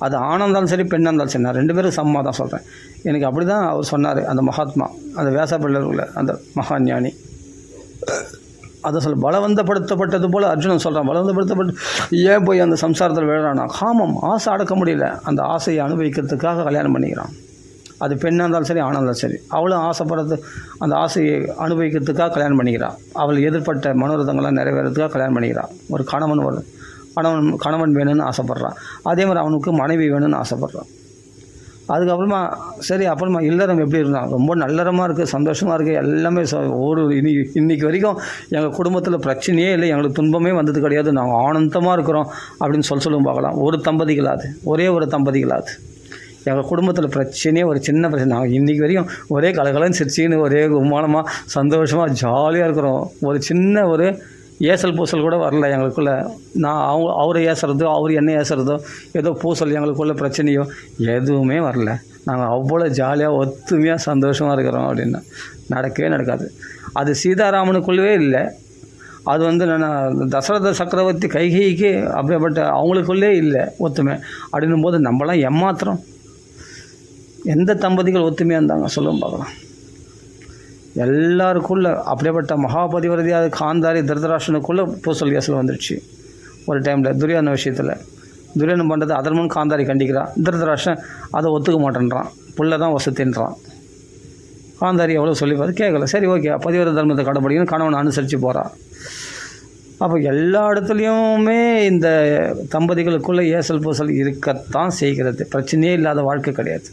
Speaker 1: அது ஆணாக இருந்தாலும் சரி பெண்ணாக இருந்தாலும் சரி, நான் 2 பேரும் சமமாக தான் சொல்கிறேன். எனக்கு அப்படி தான் அவர் சொன்னார், அந்த மகாத்மா, அந்த வியாசப்பிள்ளை அந்த மகா ஞானி. அதை பலவந்தப்படுத்தப்பட்டது போல் அர்ஜுனன் சொல்கிறான். பலவந்தப்படுத்தப்பட்டு ஏன் போய் அந்த சம்சாரத்தில் விழுறானா? காமம், ஆசை அடக்க முடியல. அந்த ஆசையை அனுபவிக்கிறதுக்காக கல்யாணம் பண்ணிக்கிறான். அது பெண்ணாக இருந்தாலும் சரி ஆணாக இருந்தாலும் சரி, அவளும் ஆசைப்படுறது, அந்த ஆசையை அனுபவிக்கிறதுக்காக கல்யாணம் பண்ணிக்கிறான். அவள் எதிர்பட்ட மனோரதங்கள்லாம் நிறைவேறதுக்காக கல்யாணம் பண்ணிக்கிறான். ஒரு கணவன் வேணும்னு ஆசைப்பட்றான். அதே மாதிரி அவனுக்கு மனைவி வேணும்னு ஆசைப்பட்றான். அதுக்கப்புறமா சரி, அப்புறமா இல்லறம் எப்படி இருந்தான்? ரொம்ப நல்லறமாக இருக்குது, சந்தோஷமாக இருக்குது, எல்லாமே இன்றைக்கி வரைக்கும் எங்கள் குடும்பத்தில் பிரச்சனையே இல்லை, எங்களுக்கு துன்பமே வந்தது கிடையாது, நாங்கள் ஆனந்தமாக இருக்கிறோம் அப்படின்னு சொல்லுவோம். பார்க்கலாம், ஒரே ஒரு தம்பதிகளாது எங்கள் குடும்பத்தில் பிரச்சனையே ஒரு சின்ன பிரச்சனை. நாங்கள் இன்றைக்கி வரைக்கும் ஒரே கலகலன்னு சிரிச்சின்னு ஒரே கும்மானமாக சந்தோஷமாக ஜாலியாக இருக்கிறோம். ஒரு சின்ன ஒரு ஏசல் பூசல் கூட வரல எங்களுக்குள்ளே. நான் அவரை ஏசுறதோ அவர் என்ன ஏசுறதோ, ஏதோ பூசல் எங்களுக்குள்ள பிரச்சனையோ எதுவுமே வரல. நாங்கள் அவ்வளோ ஜாலியாக ஒத்துமையாக சந்தோஷமாக இருக்கிறோம் அப்படின்னா நடக்கவே நடக்காது. அது சீதாராமனுக்குள்ளவே இல்லை. அது நான் தசரத சக்கரவர்த்தி கைகைக்கு அப்படிப்பட்ட அவங்களுக்குள்ளே இல்லை ஒத்துமை. அப்படின்னும் போது நம்மளாம் ஏமாத்திரம். எந்த தம்பதிகள் ஒத்துமையாக இருந்தாங்க சொல்லுவோம் பார்க்கலாம். எல்லாருக்குள்ள அப்படியேப்பட்ட மகாபதிவரதியாக காந்தாரி திருதராஷ்டனுக்குள்ளே பூசல் கேஸில் வந்துடுச்சு. ஒரு டைமில் துரியோதன விஷயத்தில். துரியோதனம் பண்ணுறது அதர்மன் காந்தாரி கண்டிக்கிறான். திருதராஷ்டிரன் அதை ஒத்துக்க மாட்டேன்றான், புள்ள தான் வசத்தின்றான். காந்தாரி எவ்வளோ சொல்லி பார்த்து கேட்கல. சரி ஓகே, பதிவிர தர்மத்தை கடைப்பிடிக்கணும், கணவனை அனுசரித்து போகிறான். அப்போ எல்லா இடத்துலையுமே இந்த தம்பதிகளுக்குள்ளே ஏசல் பூசல் இருக்கத்தான் செய்கிறது. பிரச்சனையே இல்லாத வாழ்க்கை கிடையாது.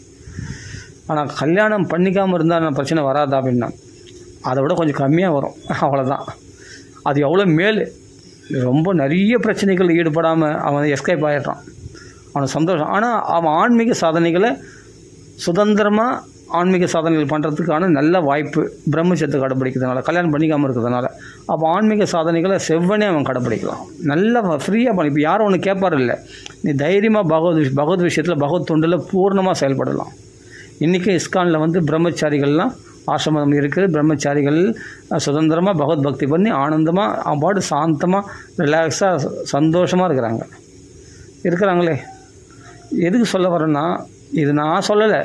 Speaker 1: ஆனால் கல்யாணம் பண்ணிக்காமல் இருந்தால் பிரச்சனை வராதா அப்படின்னா அதை விட கொஞ்சம் கம்மியாக வரும், அவ்வளோதான். அது எவ்வளோ மேல். ரொம்ப நிறைய பிரச்சனைகள் ஈடுபடாமல் அவன் எஸ்கேப் ஆகிடுறான், அவனுக்கு சந்தோஷம். ஆனால் அவன் ஆன்மீக சாதனைகளை சுதந்திரமாக ஆன்மீக சாதனைகள் பண்ணுறதுக்கான நல்ல வாய்ப்பு பிரம்மச்சரியத்தை கடைப்பிடிக்கிறதுனால, கல்யாணம் பண்ணிக்காமல் இருக்கிறதுனால. அப்போ ஆன்மீக சாதனைகளை செவ்வனே அவன் கடைப்பிடிக்கலாம், நல்லா ஃப்ரீயாக பண்ணி. இப்போ யாரும் ஒன்று கேட்பார் இல்லை, நீ தைரியமாக பகவத் விஷயத்தில் பகவத் தொண்டில் பூர்ணமாக செயல்படலாம். இன்றைக்கி இஸ்கானில் வந்து பிரம்மச்சாரிகள்லாம் ஆசிரமம் இருக்குது. பிரம்மச்சாரிகள் சுதந்திரமாக பகவத் பக்தி பண்ணி ஆனந்தமாக அவன் பாட்டு சாந்தமாக ரிலாக்ஸாக சந்தோஷமாக இருக்கிறாங்களே. எதுக்கு சொல்ல வரேன்னா, இது நான் சொல்லலை,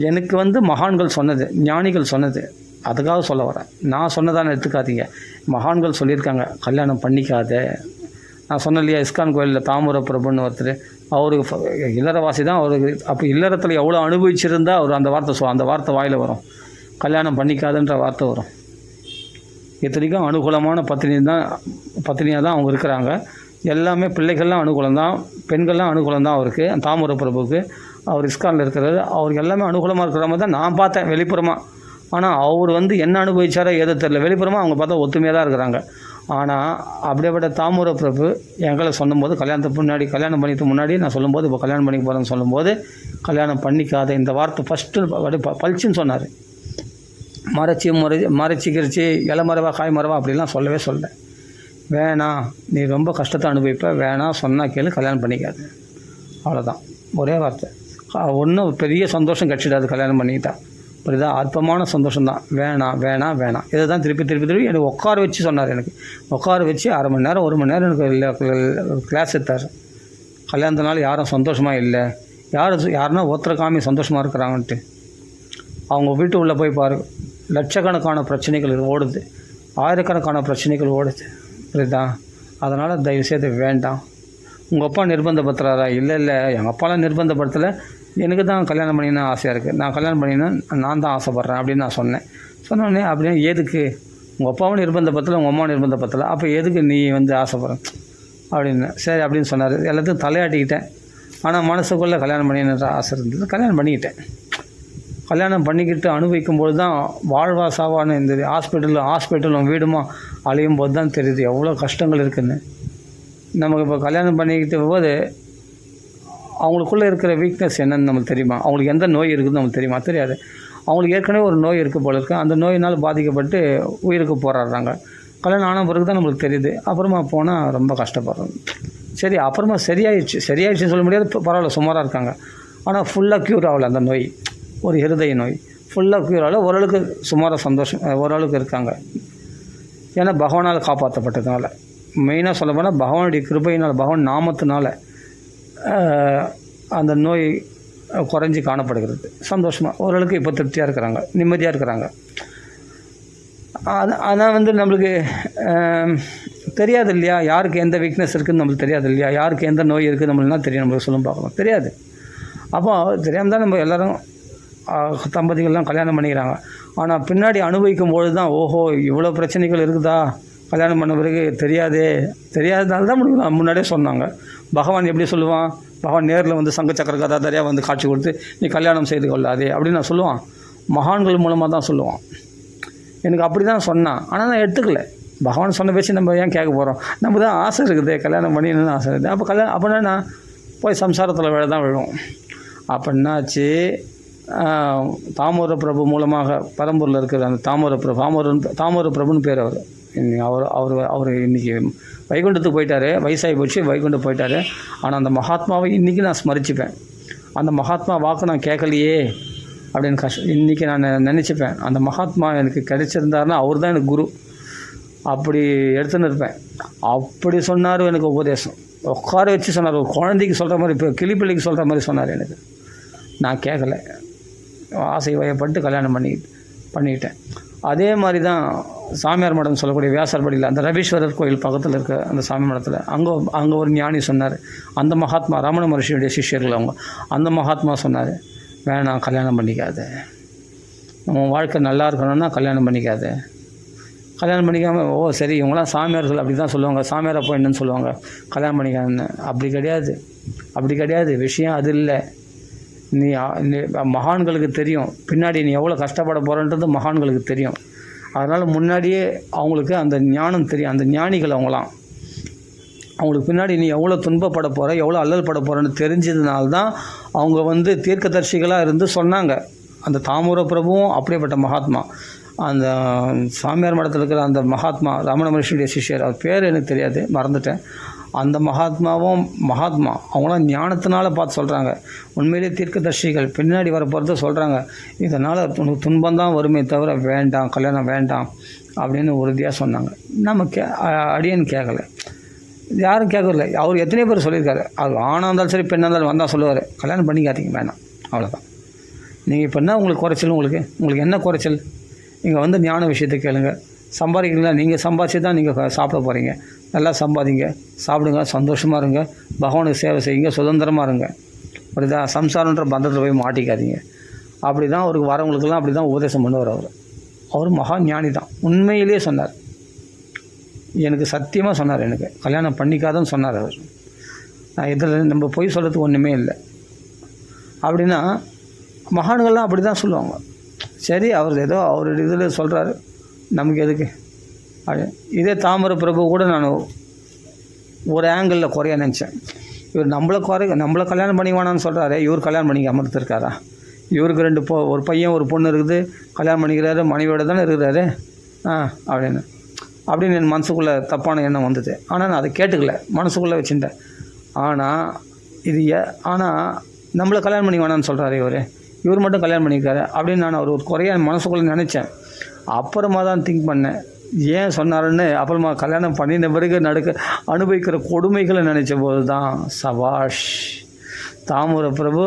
Speaker 1: எனக்கு வந்து மகான்கள் சொன்னது, ஞானிகள் சொன்னது, அதுக்காக சொல்ல வரேன். நான் சொன்னதானே எடுத்துக்காதீங்க. மகான்கள் சொல்லியிருக்காங்க கல்யாணம் பண்ணிக்காத. நான் சொன்னேன் இல்லையா, இஸ்கான் கோயிலில் தாமர பிரபுன்னு ஒருத்தர், அவருக்கு இல்லறவாசி தான். அவருக்கு அப்போ இல்லறத்தில் எவ்வளோ அனுபவிச்சிருந்தால் அவர் அந்த வார்த்தை வாயில் வரும், கல்யாணம் பண்ணிக்காதுன்ற வார்த்தை வரும். இத்தனைக்கும் அனுகூலமான பத்தினியாக தான் அவங்க இருக்கிறாங்க. எல்லாமே பிள்ளைகள்லாம் அனுகூலம் தான், பெண்கள்லாம் அனுகூலம் தான் அவருக்கு, தாமர பிரபுவுக்கு. அவர் இஸ்கானில் இருக்கிறது, அவருக்கு எல்லாமே அனுகூலமாக இருக்கிற மாதிரி தான் நான் பார்த்தேன் வெளிப்புறமாக. ஆனால் அவர் வந்து என்ன அனுபவிச்சாரோ ஏதோ தெரியல, வெளிப்புறமாக அவங்க பார்த்தா ஒத்துமையாக தான் இருக்கிறாங்க. ஆனால் அப்படியேப்பட்ட தாமர பிரபு எங்களை சொல்லும்போது, கல்யாணம் பண்ணிட்டு முன்னாடி நான் சொல்லும்போது, இப்போ கல்யாணம் பண்ணிக்க போகிறேன்னு சொல்லும்போது, கல்யாணம் பண்ணிக்காத இந்த வார்த்தை ஃபஸ்ட்டு பளிச்சுன்னு சொன்னார். மறைச்சி கிரிச்சி இலை மரவா காய் மரவா அப்படிலாம் சொல்லவே சொல்ல. வேணாம், நீ ரொம்ப கஷ்டத்தை அனுபவிப்ப, வேணாம், சொன்னால் கேளு, கல்யாணம் பண்ணிக்காது, அவ்வளோதான். ஒரே வார்த்தை. ஒன்றும் பெரிய சந்தோஷம் கிடச்சிடாது கல்யாணம் பண்ணிக்கிட்டா, புரியுதா? அற்பமான சந்தோஷம்தான். வேணாம் வேணாம் வேணாம், இதை தான் திருப்பி எனக்கு உட்கார வச்சு சொன்னார். எனக்கு உட்கார வச்சு 1/2 மணி நேரம் 1 மணி நேரம் எனக்கு கிளாஸ் எடுத்தார். கல்யாணத்தினால யாரும் சந்தோஷமாக இல்லை, யாருன்னா ஒருத்தரை காமி சந்தோஷமாக இருக்கிறாங்கன்ட்டு. அவங்க வீட்டு உள்ளே போய் பாரு, லட்சக்கணக்கான பிரச்சனைகள் ஓடுது, ஆயிரக்கணக்கான பிரச்சனைகள் ஓடுது, புரியுதா? அதனால் தயவுசெய்து வேண்டாம். உங்கள் அப்பா நிர்பந்தப்படுத்துகிறாரா? இல்லை எங்கள் அப்பாலாம் நிர்பந்தப்படுத்தலை, எனக்கு தான் கல்யாணம் பண்ணினா ஆசையாக இருக்குது, நான் கல்யாணம் பண்ணினா நான் தான் ஆசைப்பட்றேன் அப்படின்னு நான் சொன்னோடனே அப்படின்னா எதுக்கு? உங்கள் அப்பாவும் நிர்பந்தப்படுத்தலை, உங்கள் அம்மாவும் நிர்பந்தப்படுத்தலை, அப்போ எதுக்கு நீ வந்து ஆசைப்பட்ற அப்படின்னு. சரி அப்படின்னு சொன்னார். எல்லாத்தையும் தலையாட்டிக்கிட்டேன். ஆனால் மனசுக்குள்ளே கல்யாணம் பண்ணின்ற ஆசை இருந்தது. கல்யாணம் பண்ணிக்கிட்டேன். கல்யாணம் பண்ணிக்கிட்டு அனுபவிக்கும்போது தான் வாழ்வா சாவான்னு இந்த ஹாஸ்பிட்டலும் வீடுமா அழியும் போது தான் தெரியுது எவ்வளோ கஷ்டங்கள் இருக்குதுன்னு. நமக்கு இப்போ கல்யாணம் பண்ணிக்கிட்டு போது அவங்களுக்குள்ளே இருக்கிற வீக்னஸ் என்னன்னு நமக்கு தெரியுமா? அவங்களுக்கு எந்த நோய் இருக்குதுன்னு நமக்கு தெரியுமா? தெரியாது. அவங்களுக்கு ஏற்கனவே ஒரு நோய் இருக்குது போல இருக்குது, அந்த நோயினால் பாதிக்கப்பட்டு உயிருக்கு போராடுறாங்க. கல்யாணம் ஆன பிறகு தான் நம்மளுக்கு தெரியுது. அப்புறமா போனால் ரொம்ப கஷ்டப்படுறோம். சரி, அப்புறமா சரியாயிடுச்சுன்னு சொல்ல முடியாது, பரவாயில்ல சுமாராக இருக்காங்க. ஆனால் ஃபுல்லாக க்யூர் ஆகலை அந்த நோய். ஒரு இருதய நோய் ஃபுல்லாக க்யூர் ஆகலை, ஓரளவுக்கு சுமாராக சந்தோஷம், ஓரளவுக்கு இருக்காங்க. ஏன்னா பகவானால் காப்பாற்றப்பட்டதுனால, மெயினாக சொல்ல போனால் பகவானுடைய கிருபையினால், பகவான் நாமத்தினால அந்த நோய் குறைஞ்சி காணப்படுகிறது. சந்தோஷமாக ஓரளவுக்கு இப்போ திருப்தியாக இருக்கிறாங்க, நிம்மதியாக இருக்கிறாங்க. ஆனால் வந்து நம்மளுக்கு தெரியாது இல்லையா, யாருக்கு எந்த வீக்னஸ் இருக்குதுன்னு நம்மளுக்கு தெரியாது இல்லையா, யாருக்கு எந்த நோய் இருக்குது நம்மளுக்குனா தெரியும், நம்மளுக்கு சொல்லும் பார்க்கலாம் தெரியாது. அப்போ தெரியாமல் தான் நம்ம எல்லோரும் தம்பதிகள்லாம் கல்யாணம் பண்ணிக்கிறாங்க. ஆனால் பின்னாடி அனுபவிக்கும்பொழுது தான் ஓஹோ இவ்வளோ பிரச்சனைகள் இருக்குதா, கல்யாணம் பண்ண பிறகு தெரியாதனால தான் முன்னாடியே சொன்னாங்க. பகவான் எப்படி சொல்லுவான்? பகவான் நேரில் வந்து சங்க சக்கர கதாதாரியாக வந்து காட்சி கொடுத்து நீ கல்யாணம் செய்து கொள்ளாதே அப்படின்னு நான் சொல்லுவான். மகான்கள் மூலமாக தான் சொல்லுவான். எனக்கு அப்படி தான் சொன்னான். ஆனால் நான் எடுத்துக்கல. பகவான் சொன்ன பேச்சு நம்ம ஏன் கேட்க போகிறோம்? நம்ம தான் ஆசை இருக்குது, கல்யாணம் பண்ணின்னு ஆசை இருக்குது. அப்போ அப்படின்னா நான் போய் சம்சாரத்தில் வேலை தான் விழுவோம். அப்போ என்னாச்சு, தாமர பிரபு மூலமாக பரம்பூரில் இருக்கிற அந்த தாமர பிரபுன்னு பேர். அவர் இன்றைக்கி வைகுண்டத்துக்கு போயிட்டார், வயசாகி போச்சு, வைகுண்டம் போயிட்டார். ஆனால் அந்த மகாத்மாவை இன்றைக்கி நான் ஸ்மரிச்சுப்பேன். அந்த மகாத்மா வாக்கு நான் கேட்கலையே அப்படின்னு இன்றைக்கி நான் நினச்சிப்பேன். அந்த மகாத்மா எனக்கு கிடைச்சிருந்தாருன்னா அவர் தான் எனக்கு குரு, அப்படி எடுத்துன்னு இருப்பேன். அப்படி சொன்னார் எனக்கு உபதேசம், உட்கார வச்சு சொன்னார். ஒரு குழந்தைக்கு சொல்கிற மாதிரி, இப்போ கிளிப்பிள்ளைக்கு சொல்கிற மாதிரி சொன்னார். எனக்கு நான் கேட்கலை, ஆசை வயப்பட்டு கல்யாணம் பண்ணிக்கிட்டேன். அதே மாதிரி தான் சாமியார் மடம் சொல்லக்கூடிய வியாசர்படியில் அந்த ரவீஸ்வரர் கோயில் பக்கத்தில் இருக்க அந்த சாமி மடத்தில் அங்கே ஒரு ஞானி சொன்னார். அந்த மகாத்மா ரமண மகர்ஷியுடைய சிஷ்யர்கள் அவங்க. அந்த மகாத்மா சொன்னார், வேணாம் கல்யாணம் பண்ணிக்காத, நம்ம வாழ்க்கை நல்லா இருக்கணும்னா கல்யாணம் பண்ணிக்காத. கல்யாணம் பண்ணிக்காமல் சரி இவங்களாம் சாமியார்கள் அப்படி தான் சொல்லுவாங்க, சாமியாரை போய் என்னன்னு சொல்லுவாங்க, கல்யாணம் பண்ணிக்காதுன்னு. அப்படி கிடையாது விஷயம் அது இல்லை. நீ மகான்களுக்கு தெரியும் பின்னாடி நீ எவ்வளோ கஷ்டப்பட போகிறன்றது மகான்களுக்கு தெரியும். அதனால் முன்னாடியே அவங்களுக்கு அந்த ஞானம் தெரியும். அந்த ஞானிகள் அவங்களுக்கு பின்னாடி நீ எவ்வளோ துன்பப்பட போகிற, எவ்வளோ அல்லல் பட போகிறன்னு தெரிஞ்சதுனால்தான் அவங்க தீர்க்கதரிசிகளாக இருந்து சொன்னாங்க. அந்த தாமூர பிரபுவும் அப்படியேப்பட்ட மகாத்மா. அந்த சாமியார் மடத்தில் இருக்கிற அந்த மகாத்மா ரமண மகர்ஷியுடைய சிஷ்யர், அவர் பேர் எனக்கு தெரியாது, மறந்துட்டேன். அந்த மகாத்மா அவங்களாம் ஞானத்தினால பார்த்து சொல்கிறாங்க. உண்மையிலே தீர்க்கதர்ஷிகள் பின்னாடி வர போகிறத சொல்கிறாங்க. இதனால் உனக்கு துன்பந்தான் வருமே தவிர வேண்டாம், கல்யாணம் வேண்டாம் அப்படின்னு உறுதியாக சொன்னாங்க. நம்ம அடியேன்னு கேட்கல, யாரும் கேட்கல. அவர் எத்தனை பேர் சொல்லியிருக்காரு. அது ஆணாக இருந்தாலும் சரி பெண்ணாக இருந்தாலும் வந்தால் சொல்லுவார், கல்யாணம் பண்ணிக்காதீங்க வேணாம், அவ்வளோதான். நீங்கள் இப்போ என்ன உங்களுக்கு குறைச்சல், உங்களுக்கு என்ன குறைச்சல்? இங்கே ஞான விஷயத்தை கேளுங்க. சம்பாதிக்கிறீங்களா, நீங்கள் சம்பாதிச்சு தான் நீங்கள் சாப்பிட போகிறீங்க. நல்லா சம்பாதிங்க, சாப்பிடுங்க, சந்தோஷமாக இருங்க, பகவானுக்கு சேவை செய்யுங்க, சுதந்திரமாக இருங்க. புரியுதா? சம்சாரன்ற பந்தத்தில் போய் மாட்டிக்காதீங்க. அப்படி தான் அவருக்கு வரவங்களுக்கெல்லாம் அப்படி தான் உபதேசம் பண்ணுவார். அவர் மகா ஞானி தான். உண்மையிலேயே சொன்னார், எனக்கு சத்தியமாக சொன்னார், எனக்கு கல்யாணம் பண்ணிக்காதன்னு சொன்னார் அவர். நான் இதில் நம்ம பொய் சொல்கிறதுக்கு ஒன்றுமே இல்லை. அப்படின்னா மகான்கள்லாம் அப்படி தான் சொல்லுவாங்க. சரி, அவர் ஏதோ அவர் இதில் சொல்கிறாரு, நமக்கு எதுக்கு அப்படி. இதே தாமர பிரபு கூட நான் ஒரு ஆங்கிளில் குறைய நினச்சேன். இவர் நம்மளை கல்யாணம் பண்ணிக்குவானான்னு சொல்கிறாரு, இவர் கல்யாணம் பண்ணிக்க அமர்த்திருக்காரா? இவருக்கு ஒரு பையன் ஒரு பொண்ணு இருக்குது, கல்யாணம் பண்ணிக்கிறாரு, மனைவியோடு தானே இருக்கிறாரு அப்படின்னு என் மனசுக்குள்ளே தப்பான எண்ணம் வந்தது. ஆனால் நான் அதை கேட்டுக்கல, மனசுக்குள்ளே வச்சுட்டேன். ஆனால் நம்மளை கல்யாணம் பண்ணிக்குவானான்னு சொல்கிறாரு இவர் மட்டும் கல்யாணம் பண்ணியிருக்காரு அப்படின்னு நான் ஒரு குறைய மனசுக்குள்ளே நினச்சேன். அப்புறமா தான் திங்க் பண்ணேன், ஏன் சொன்னாருன்னு. அப்புறமா கல்யாணம் பண்ணின பிறகு அனுபவிக்கிற கொடுமைகளை நினச்ச போது தான் சபாஷ், தாமர பிரபு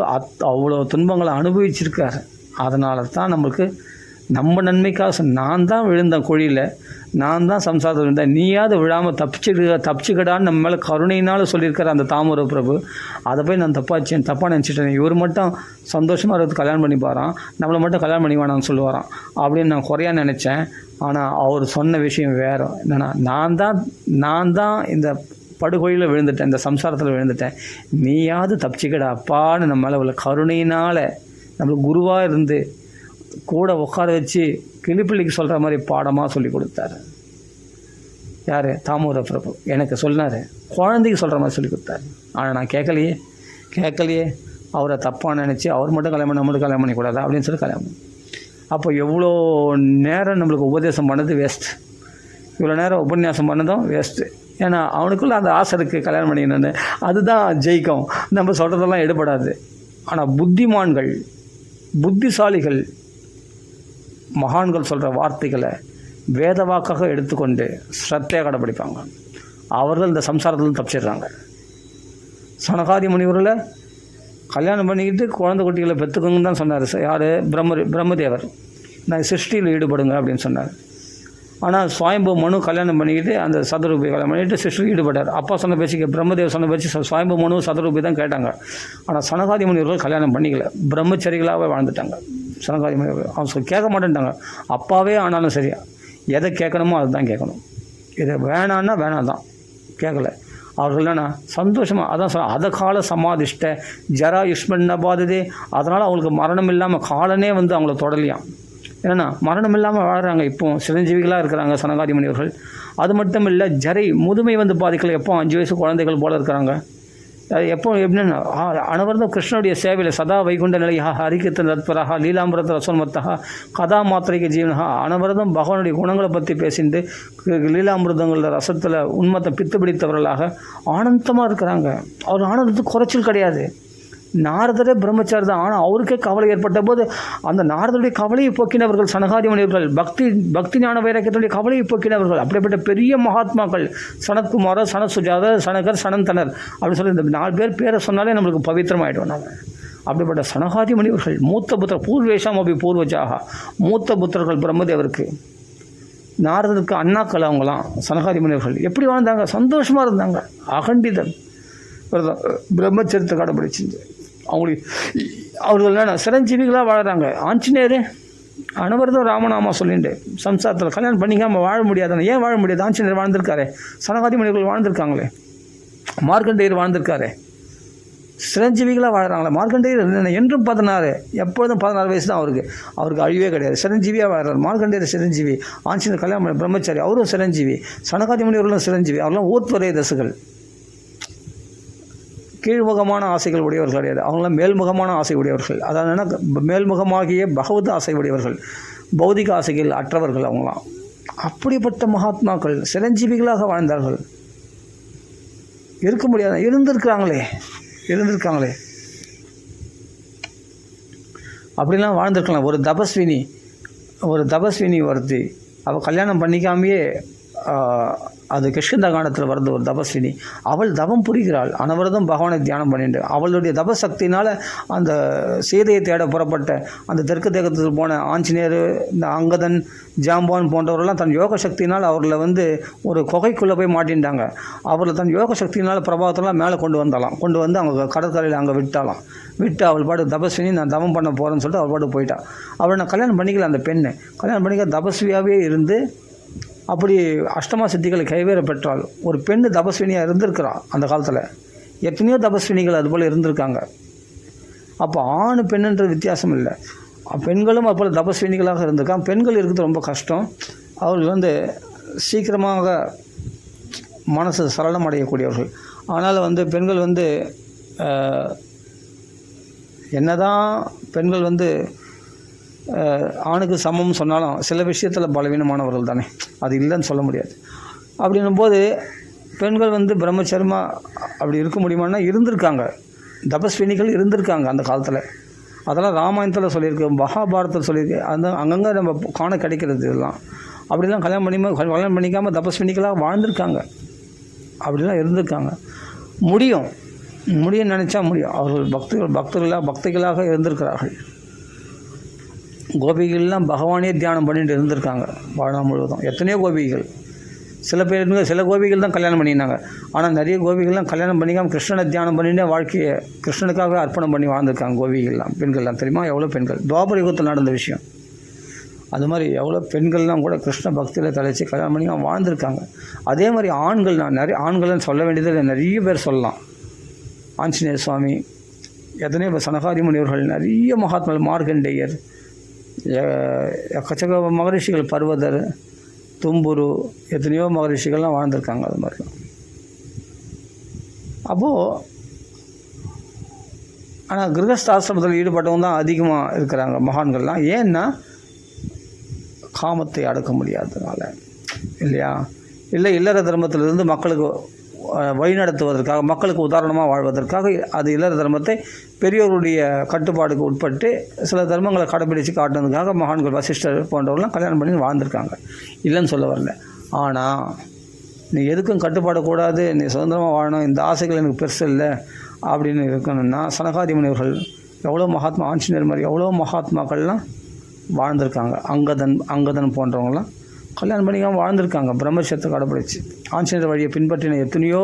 Speaker 1: அவ்வளோ துன்பங்களை அனுபவிச்சிருக்காரு. அதனால தான் நம்ம நன்மைக்காக நான் தான் விழுந்தேன் குழியில், நான் தான் சம்சாரத்தில் விழுந்தேன், நீயாவது விழாமல் தப்பிச்சுக்கடான்னு நம்ம மேலே கருணையினால் சொல்லியிருக்காரு அந்த தாமர பிரபு. அதை போய் நான் தப்பாக நினச்சிட்டேன். இவர் மட்டும் சந்தோஷமாக இருக்கிறது கல்யாணம் பண்ணி பாரான், நம்மளை மட்டும் கல்யாணம் பண்ணி வேணாம்னு சொல்லுவாரான் அப்படின்னு நான் குறையாக நினச்சேன். ஆனால் அவர் சொன்ன விஷயம் வேறு. என்னென்னா நான் தான் இந்த படுகொழியில் விழுந்துட்டேன், இந்த சம்சாரத்தில் விழுந்துட்டேன், நீயாவது தப்பிச்சுக்கடா அப்பான்னு நம்ம மேலே உள்ள கருணையினால் நம்மளுக்கு குருவாக இருந்து கூட உட்கார வச்சு கிளிப்பிள்ளைக்கு சொல்கிற மாதிரி பாடமாக சொல்லி கொடுத்தாரு. யார்? தாமூர பிரபு எனக்கு சொன்னார், குழந்தைக்கு சொல்கிற மாதிரி சொல்லி கொடுத்தாரு. ஆனால் நான் கேட்கலையே. அவரை தப்பாக நினச்சி அவர் மட்டும் கல்யாணம் நம்மளுக்கு கல்யாணம் பண்ணிக்கூடாது அப்படின்னு சொல்லி கல்யாணம். அப்போ எவ்வளோ நேரம் நம்மளுக்கு உபதேசம் பண்ணது வேஸ்ட்டு, இவ்வளோ நேரம் உபன்யாசம் பண்ணதும் வேஸ்ட்டு. ஏன்னா அவனுக்குள்ள அந்த ஆசை இருக்குது கல்யாணம் பண்ணிக்கணுன்னு, அதுதான் ஜெயிக்கும். நம்ம சொல்கிறதெல்லாம் எடுபடாது. ஆனால் புத்திசாலிகள் மகான்கள் சொல்கிற வார்த்தைகளை வேத வாக்காக எடுத்துக்கொண்டு ஸ்ரத்தையாக கடைப்பிடிப்பாங்க. அவர்கள் இந்த சம்சாரத்தில் தப்பிச்சிடுறாங்க. சனகாதி முனிவர்களை கல்யாணம் பண்ணிக்கிட்டு குழந்தை குட்டிகளை பெற்றுக்கோங்கன்னு தான் சொன்னார். யார்? பிரம்மதேவர். நான் சிருஷ்டியில் ஈடுபடுங்க அப்படின்னு சொன்னார். ஆனால் சுவாயம்பு மனு கல்யாணம் பண்ணிக்கிட்டு அந்த சதுரூபி கல்யாணம் பண்ணிவிட்டு சிருஷ்டியில் ஈடுபட்டார். அப்பா சொன்ன பேச்சுக்கு பிரம்மதேவர் சொன்ன பேச்சு சுவாயம்பு மனு சதுரூபி தான் கேட்டாங்க. ஆனால் சனகாதி முனிவர்கள் கல்யாணம் பண்ணிக்கல, பிரம்மச்சரிகளாகவே வாழ்ந்துட்டாங்க. சனகாதி முனிவர்கள் அவங்க கேட்க மாட்டேன்ட்டாங்க. அப்பாவே ஆனாலும் சரி, எதை கேட்கணுமோ அதுதான் கேட்கணும். இதை வேணான்னா வேணாம் தான், கேட்கல. அவர்கள்னா சந்தோஷமாக அதான் சொல்ல, அதை கால சமாதிஷ்ட ஜரா யுஷ்மன்ன பாததே. அதனால் அவங்களுக்கு மரணம் இல்லாமல் காலனே அவங்கள தொடலையாம். ஏன்னா மரணம் இல்லாமல் வாழ்கிறாங்க, இப்போ சிரஞ்சீவிகளாக இருக்கிறாங்க சனகாதி முனிவர்கள். அது மட்டும் இல்லை, முதுமை பாதிக்கல. எப்போ 5 வயசு குழந்தைகள் போல் இருக்கிறாங்க. எப்போ எப்படின்னா அனவரதம் கிருஷ்ணனுடைய சேவையில் சதா வைகுண்ட நிலையா ஹரிகீர்த்தன் தத்பராக லீலாமிரத ரசோன்மத்தா கதா மாத்திரைக்கு ஜீவனா அனவரதம் பகவானுடைய குணங்களை பற்றி பேசிட்டு லீலாமிருதங்கள ரசத்தில் உண்மத்தை பித்து பிடித்தவர்களாக ஆனந்தமாக இருக்கிறாங்க. அவர் ஆனந்தத்துக்கு குறைச்சல் கிடையாது. நாரதரே பிரம்மச்சாரி தான். ஆனால் அவருக்கே கவலை ஏற்பட்ட போது அந்த நாரதருடைய கவலையை போக்கினவர்கள் சனகாதி முனிவர்கள், பக்தி ஞான வைராக்கியத்துடைய கவலையை போக்கினவர்கள். அப்படிப்பட்ட பெரிய மகாத்மாக்கள் சனத்குமார, சனசுஜாத, சனகர், சனந்தனர் அப்படின்னு சொல்லி இந்த 4 பேரை சொன்னாலே நம்மளுக்கு பவித்திரமாயிடுவோம். நாங்கள் அப்படிப்பட்ட சனகாதி முனிவர்கள் மூத்த புத்திர பூர்வேஷாம் அப்படி பூர்வஜாக மூத்த புத்திரர்கள் பிரம்மதேவருக்கு. நாரதருக்கு அண்ணாக்கள் அவங்களாம் சனகாதி முனிவர்கள். எப்படி வாழ்ந்தாங்க? சந்தோஷமாக இருந்தாங்க. அகண்டிதம் பிரம்மச்சரியத்தை கடைபிடிச்சிருந்து அவர்கள் என்ன சிரஞ்சீவிகளாக வாழ்கிறாங்க. ஆஞ்சநேயர் அனவரதும் ராமநாமா சொல்லிட்டு சம்சாரத்தில் கல்யாணம் பண்ணிக்காமல் வாழ முடியாதானே? ஏன் வாழ முடியாது? ஆஞ்சநேயர் வாழ்ந்திருக்காரு, சனகாதி முனிவர்கள் வாழ்ந்திருக்காங்களே, மார்க்கண்டேயர் வாழ்ந்திருக்காரு, சிரஞ்சீவிகளாக வாழ்கிறாங்களே. மார்க்கண்டேயர் என்றும் 16, எப்பொழுதும் 16 வயசு தான் அவருக்கு அழிவே கிடையாது. சிரஞ்சீவியாக வாழ்கிறார். மார்க்கண்டேயர் சிரஞ்சீவி, ஆஞ்சநேயர் கல்யாணம் பிரம்மச்சாரி, அவரும் சிரஞ்சீவி, சனகாதி முனிவர்களும் சிரஞ்சீவி. அவரெல்லாம் ஊர்த்வரே தசுகள். கீழ்முகமான ஆசைகள் உடையவர்கள் கிடையாது, அவங்களாம் மேல்முகமான ஆசை உடையவர்கள். அதாவது மேல்முகமாகிய பகவத் ஆசை உடையவர்கள், பௌதிக ஆசைகள் அற்றவர்கள் அவங்களாம். அப்படிப்பட்ட மகாத்மாக்கள் சிரஞ்சீவிகளாக வாழ்ந்தார்கள். இருக்க முடியாது, இருந்திருக்காங்களே. அப்படிலாம் வாழ்ந்திருக்கலாம். ஒரு தபஸ்வினி ஒருத்தி, அவள் கல்யாணம் பண்ணிக்காமையே, அது கிருஷ்ணந்த காண்டத்தில் வருது. ஒரு தபஸ்வினி, அவள் தவம் புரிகிறாள், அனவரதம் பகவானை தியானம் பண்ணிட்டு. அவளுடைய தபசக்தினால் அந்த சீதையை தேட புறப்பட்ட அந்த தெற்கு தேகத்துக்கு போன ஆஞ்சநேயர், இந்த அங்கதன், ஜாம்பான் போன்றவர்கள்லாம் தன் யோக சக்தினால் அவர்களை ஒரு குகைக்குள்ளே போய் மாட்டின்ட்டாங்க. அவர்களை தன் யோக சக்தினால் பிரபாவத்தெல்லாம் மேலே கொண்டு வந்து அவங்க கடற்கரையில் அங்கே விட்டு அவள் பாட்டு தபஸ்வினி, நான் தவம் பண்ண போகிறேன்னு சொல்லிட்டு அவள் பாட்டு போயிட்டாள். அவளை நான் கல்யாணம் பண்ணிக்கல. அந்த பெண்ணை கல்யாணம் பண்ணிக்க தபஸ்வியாகவே இருந்து அப்படி அஷ்டமா சித்திகளை கைவேற பெற்றாள். ஒரு பெண்ணு தபஸ்வினியாக இருந்திருக்கிறாள். அந்த காலத்தில் எத்தனையோ தபஸ்வினிகள் அதுபோல் இருந்திருக்காங்க. அப்போ ஆண் பெண்ணுன்ற வித்தியாசம் இல்லை. பெண்களும் அதுபோல் தபஸ்வினிகளாக இருந்திருக்காங்க. பெண்கள் இருக்கிறது ரொம்ப கஷ்டம். அவர்கள் சீக்கிரமாக மனசு சரளம் அடையக்கூடியவர்கள். ஆனால் பெண்கள் என்னதான் பெண்கள் ஆணுக்கு சமம் சொன்னாலும் சில விஷயத்தில் பலவீனமானவர்கள் தானே, அது இல்லைன்னு சொல்ல முடியாது. அப்படின்னும்போது பெண்கள் பிரம்மச்சரியமாக அப்படி இருக்க முடியுமான்னா இருந்திருக்காங்க. தபஸ்வினிகள் இருந்திருக்காங்க அந்த காலத்தில். அதெல்லாம் ராமாயணத்தில் சொல்லியிருக்கு, மகாபாரதத்தில் சொல்லியிருக்கு. அங்கங்கே நம்ம காண கிடைக்கிறது. இதெல்லாம் அப்படிலாம் கல்யாணம் பண்ணிக்காமல் தபஸ்வினிகளாக வாழ்ந்திருக்காங்க. அப்படிலாம் இருந்திருக்காங்க. முடியும் நினச்சா முடியும். அவர்கள் பக்திகளாக இருந்திருக்கிறார்கள். கோபிகள்லாம் பகவானே தியானம் பண்ணிட்டு இருந்திருக்காங்க வாழ்நாள் முழுவதும். எத்தனையோ கோபிகள். சில கோபிகள் தான் கல்யாணம் பண்ணியிருந்தாங்க. ஆனால் நிறைய கோபிகள்லாம் கல்யாணம் பண்ணிக்காமல் கிருஷ்ணனை தியானம் பண்ணிட்டு வாழ்க்கையை கிருஷ்ணனுக்காக அர்ப்பணம் பண்ணி வாழ்ந்திருக்காங்க கோபிகள்லாம், பெண்கள்லாம். தெரியுமா எவ்வளோ பெண்கள்? துவாபர யுகத்தில் நடந்த விஷயம். அது மாதிரி எவ்வளோ பெண்கள்லாம் கூட கிருஷ்ண பக்தியில் தலைச்சி கல்யாணம் பண்ணி வாழ்ந்திருக்காங்க. அதே மாதிரி ஆண்கள், நான் நிறைய ஆண்கள்னு சொல்ல வேண்டியதில் நிறைய பேர் சொல்லலாம். ஆஞ்சநேய சுவாமி, எத்தனையோ பேர், சனகாதி முனிவர்கள், நிறைய மகாத்மாக்கள், மார்க்கண்டேயர், எக்கச்சக்க மகரிஷிகள், பர்வதர், தும்புரு, எத்தனையோ மகரிஷிகள்லாம் வாழ்ந்திருக்காங்க. அது மாதிரிலாம். அப்போது ஆனால் கிரகஸ்தாசிரமத்தில் ஈடுபட்டவங்க தான் அதிகமாக இருக்கிறாங்க மகான்கள்லாம். ஏன்னா காமத்தை அடக்க முடியாததுனால இல்லையா? இல்லற தர்மத்திலிருந்து மக்களுக்கு வழிநடத்துவதற்காக, மக்களுக்கு உதாரணமாக வாழ்வதற்காக அது இல்லற தர்மத்தை பெரியோருடைய கட்டுப்பாடுக்கு உட்பட்டு சில தர்மங்களை கடைபிடித்து காட்டுறதுக்காக மகான்கள், வசிஷ்டர் போன்றவர்கள்லாம் கல்யாணம் பண்ணி வாழ்ந்திருக்காங்க. இல்லைன்னு சொல்ல வரல. ஆனால் நீ எதுக்கும் கட்டுப்பாடக்கூடாது, நீ சுதந்திரமாக வாழணும், இந்த ஆசைகள் எனக்கு பெருசு இல்லை அப்படின்னு இருக்கணும்னா சனகாதி முனிவர்கள் எவ்வளோ மகாத்மா, ஆஞ்சநேயர் மாதிரி எவ்வளோ மகாத்மாக்கள்லாம் வாழ்ந்திருக்காங்க. அங்கதன் போன்றவங்களாம் கல்யாணம் பண்ணிக்காமல் வாழ்ந்திருக்காங்க. பிரம்மச்சரியத்தை கடைப்பிடிச்சு ஆஞ்சநேயர் வழியை பின்பற்றின எத்தனையோ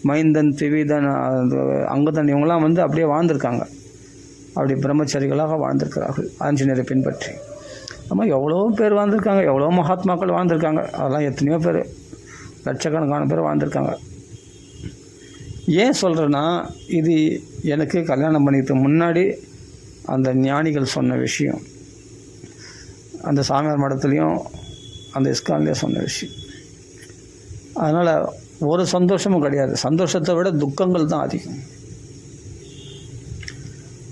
Speaker 1: மைந்தன், திவிதன், அங்கதன், இவங்களாம் அப்படியே வாழ்ந்திருக்காங்க. அப்படி பிரம்மச்சாரிகளாக வாழ்ந்திருக்கிறார்கள் ஆஞ்சநேயரை பின்பற்றி. நம்ம எவ்வளோ பேர் வாழ்ந்திருக்காங்க, எவ்வளோ மகாத்மாக்கள் வாழ்ந்திருக்காங்க. அதெல்லாம் எத்தனையோ பேர், லட்சக்கணக்கான பேர் வாழ்ந்திருக்காங்க. ஏன் சொல்கிறேன்னா, இது எனக்கு கல்யாணம் பண்ணிக்கிறதுக்கு முன்னாடி அந்த ஞானிகள் சொன்ன விஷயம், அந்த சாமியார் மடத்துலேயும் அந்த இஸ்கான்லேயும் சொன்ன விஷயம். அதனால் ஒரு சந்தோஷமும் கிடையாது. சந்தோஷத்தை விட துக்கங்கள் தான் அதிகம்.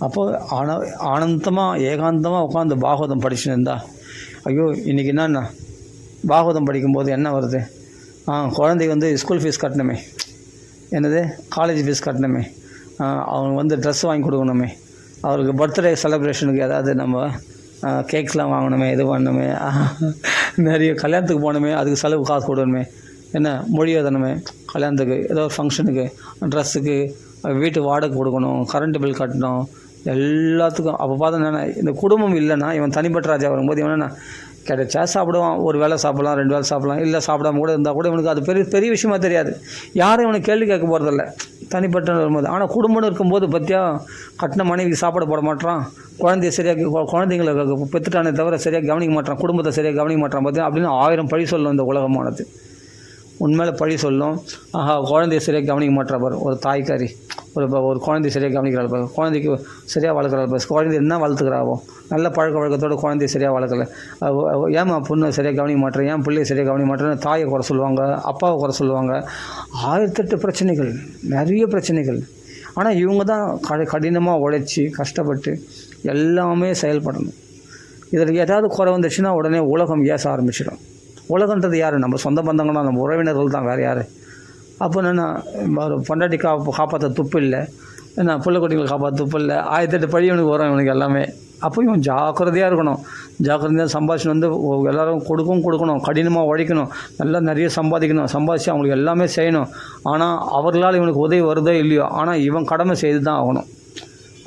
Speaker 1: அப்போது ஆனந்தமாக ஏகாந்தமாக உட்காந்து பாகவதம் படிச்சுருந்தா, ஐயோ இன்றைக்கி என்னென்ன பாகவதம் படிக்கும்போது என்ன வருது, குழந்தைக்கு ஸ்கூல் ஃபீஸ் கட்டணுமே, என்னது காலேஜ் ஃபீஸ் கட்டணுமே, அவங்க ட்ரெஸ் வாங்கி கொடுக்கணுமே, அவருக்கு பர்த்டே செலிப்ரேஷனுக்கு ஏதாவது நம்ம கேக்ஸ்லாம் வாங்கணுமே, இது பண்ணணுமே, நிறைய கல்யாணத்துக்கு போகணுமே, அதுக்கு செலவு காசு கொடுக்கணுமே, என்ன மொழி எழுதணுமே, கல்யாணத்துக்கு ஏதோ ஃபங்க்ஷனுக்கு, ட்ரெஸ்ஸுக்கு, வீட்டு வாடகை கொடுக்கணும், கரண்ட்டு பில் கட்டணும், எல்லாத்துக்கும். அப்போ பார்த்தா இந்த குடும்பம் இல்லைன்னா, இவன் தனிப்பட்ட ராஜா வரும்போது இவன் கிடைச்சா சாப்பிடுவான், ஒரு வேளை சாப்பிட்லாம், 2 வேளை சாப்பிட்லாம், இல்லை சாப்பிடாம கூட இருந்தால் கூட இவனுக்கு அது பெரிய பெரிய விஷயமா தெரியாது. யாரும் இவனுக்கு கேள்வி கேட்க போகிறதில்ல தனிப்பட்ட வரும்போது. ஆனால் குடும்பம்னு இருக்கும்போது பற்றியா கட்டின மனைவிக்கு சாப்பாடு போட மாட்டான், குழந்தைய சரியாக குழந்தைங்களை பெற்றுட்டானே தவிர சரியாக கவனிக்க மாட்டான், குடும்பத்தை சரியாக கவனிக்க மாட்டான் பார்த்தியா அப்படின்னு 1000 பழி சொல்லும் இந்த உலகமானது. உண்மையில பழி சொல்லும். ஆஹா, குழந்தைய சரியாக கவனிக்க மாட்டா பாரு ஒரு தாய்க்காரி, ஒரு குழந்தைய சரியாக கவனிக்கிறாள் பாரு, குழந்தைக்கு சரியாக வளர்க்குறாள் பாரு, குழந்தை என்ன வளர்த்துக்கிறாவோ, நல்ல பழக்க வழக்கத்தோடு குழந்தைய சரியாக வளர்க்கல, ஏமா பொண்ணு சரியாக கவனிக்க மாட்டேன், ஏன் பிள்ளைய சரியாக கவனிக்க மாட்டேன்னு தாயை குறை சொல்லுவாங்க, அப்பாவை குறை சொல்லுவாங்க. 1008 பிரச்சனைகள், நிறைய பிரச்சனைகள். ஆனால் இவங்க தான் கடினமாக உழைச்சி கஷ்டப்பட்டு எல்லாமே செயல்படணும். இதில் ஏதாவது குறை வந்துச்சுன்னா உடனே உலகம் ஏச ஆரம்பிச்சிடும். உலகன்றது யார்? நம்ம சொந்த பந்தங்களும் நம்ம உறவினர்கள் தான், வேறு யார்? அப்போ என்னென்னா ஒரு பொண்டாட்டி காப்பாற்ற துப்பு இல்லை, என்ன பிள்ளை குட்டிகளை காப்பாற்ற துப்பு இல்லை, 1008 பழி இவனுக்கு வரும் இவனுக்கு எல்லாமே. அப்போ இவன் ஜாக்கிரதையாக இருக்கணும். ஜாக்கிரதையாக சம்பாதிச்சு வந்து எல்லோரும் கொடுக்கணும், கடினமாக உழைக்கணும், நல்லா நிறைய சம்பாதிச்சு அவங்களுக்கு எல்லாமே செய்யணும். ஆனால் அவர்களால் இவனுக்கு உதவி வருதோ இல்லையோ, ஆனால் இவன் கடமை செய்து தான் ஆகணும்.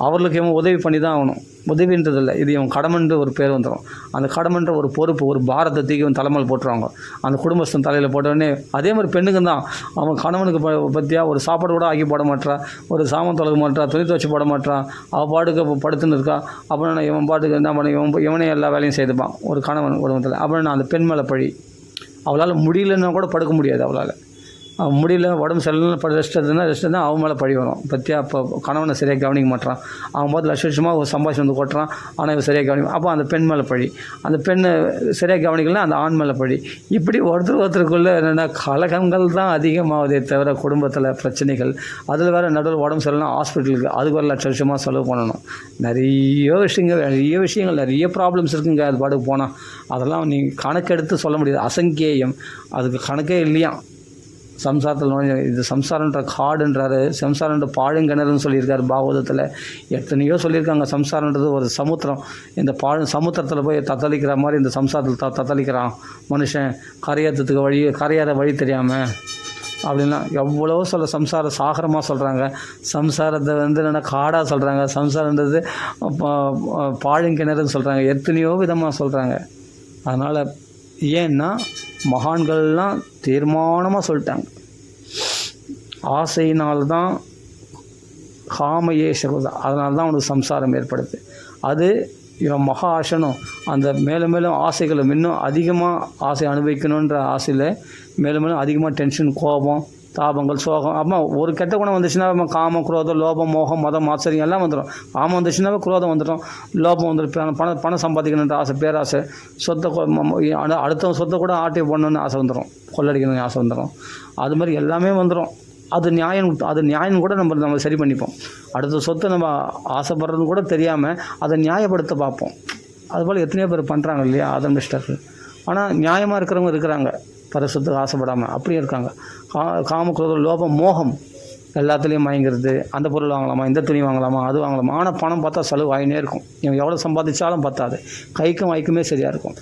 Speaker 1: அவர்களுக்கு இவன் உதவி பண்ணி தான் ஆகணும். உதவின்றதில்லை, இது இவன் கடமைன்ற ஒரு பேர் வந்துடும். அந்த கடமைன்ற ஒரு பொறுப்பு, ஒரு பாரத்தை தூக்கி இவன் தலைமையில் போட்டுருவாங்க, அந்த குடும்பஸ்தன் தலையில் போட்டோடனே. அதே மாதிரி பெண்ணுக்கு தான், அவன் கணவனுக்கு பற்றியா ஒரு சாப்பாடு கூட ஆக்கி போட மாட்டா, ஒரு சாமான் தொலைக்க மாட்டா, துணி துவச்சி போட மாட்டா, அவள் பாட்டுக்கு படுத்துன்னு இருக்கா. அப்புறம் இவன் பாட்டுக்கு என்ன பண்ண இவனே எல்லா வேலையும் செய்துப்பான் ஒரு கணவன் குடும்பத்தில். அப்புறம் நான் அந்த பெண் மேலே பழி. அவளால் முடியலன்னா கூட படுக்க முடியாது, அவளால் முடியல, உடம்பு சரியில்லை, ரெஸ்ட் தான் அவன் மேலே பழி வரும். பற்றியா அப்போ கணவனை சரியாக கவனிக்க மாட்டான், அவன் பார்த்து லட்சமாக ஒரு சம்பாதிச்சு வந்து கொட்டுறான், ஆனால் இவன் சரியாக கவனிக்கும். அப்போ அந்த பெண் மேலே பழி, அந்த பெண்ணை சரியாக கவனிக்கலாம், அந்த ஆண் மேலே பழி. இப்படி ஒருத்தருக்குள்ளே என்னென்னா கலகங்கள் தான் அதிகமாகுதே தவிர குடும்பத்தில் பிரச்சனைகள். அதில் வேறு நடுவில் உடம்பு சரியில்லைனா ஹாஸ்பிட்டலுக்கு அதுக்கு வேறு லட்சமாக செலவு பண்ணணும். நிறைய விஷயங்கள் நிறைய ப்ராப்ளம்ஸ் இருக்குங்க. அது பாட்டுக்கு போனால் அதெல்லாம் நீ கணக்கெடுத்து சொல்ல முடியாது, அசங்கேயம். அதுக்கு கணக்கே இல்லையா சம்சாரத்தில். இது சம்சாரன்ற காடுன்றாரு, சம்சாரன்ற பாழுங்கிணறுன்னு சொல்லியிருக்காரு பாகவதத்தில். எத்தனையோ சொல்லியிருக்காங்க. சம்சாரன்றது ஒரு சமுத்திரம். இந்த சமுத்திரத்தில் போய் தத்தளிக்கிற மாதிரி இந்த சம்சாரத்தில் தத்தளிக்கிறான் மனுஷன், கரையாத வழி தெரியாமல் அப்படின்னா எவ்வளவோ சம்சார சாகரமாக சொல்கிறாங்க. சம்சாரத்தை என்னென்னா காடாக சொல்கிறாங்க, சம்சாரன்றது பாழுங்கிணறுன்னு சொல்கிறாங்க, எத்தனையோ விதமாக சொல்கிறாங்க. அதனால் ஏன்னா மகான்கள்லாம் தீர்மானமாக சொல்லிட்டாங்க, ஆசையினால்தான் காமையே சகோதா, அதனால தான் அவனுக்கு சம்சாரம் ஏற்படுது. அது இவன் மகா ஆசனும் அந்த மேலும் மேலும் ஆசைகளும் இன்னும் அதிகமாக ஆசை அனுபவிக்கணுன்ற ஆசையில் மேலும் மேலும் அதிகமாக டென்ஷன், கோபம், தாபங்கள், சோகம். அப்போ ஒரு கெட்ட குணம் வந்துச்சுன்னா காமம், குரோதம், லோபம், மோகம், மதம், ஆச்சரியம் எல்லாம் வந்துடும். காமம் வந்துச்சுன்னாவே குரோதம் வந்துடும், லோபம் வந்துடும், பணம் சம்பாதிக்கணுன்ற ஆசை, பேராசை, அடுத்தவங்க சொத்தை கூட ஆட்டி போடணுன்னு ஆசை வந்துடும், கொள்ளடிக்கணும்னு ஆசை வந்துடும். அது மாதிரி எல்லாமே வந்துடும். அது நியாயம் கூட நம்ம சரி பண்ணிப்போம். அடுத்த சொத்தை நம்ம ஆசைப்படுறது கூட தெரியாமல் அதை நியாயப்படுத்த பார்ப்போம். அதுபோல் எத்தனையோ பேர் பண்ணுறாங்க இல்லையா, அதன் மிஸ்டர்கள். ஆனால் நியாயமாக இருக்கிறவங்க இருக்கிறாங்க, பரிசுத்துக்கு ஆசைப்படாமல் அப்படியே இருக்காங்க. காமக்ரோதம், லோபம், மோகம் எல்லாத்துலேயும் மயங்கிறது. அந்த பொருள் வாங்கலாமா, இந்த துணி வாங்கலாமா, அது வாங்கலாமா. ஆனால் பணம் பார்த்தா செலவு ஆகினே இருக்கும். இவன் எவ்வளோ சம்பாதிச்சாலும் பத்தாது, கைக்கும் வாய்க்குமே சரியாக இருக்கும்.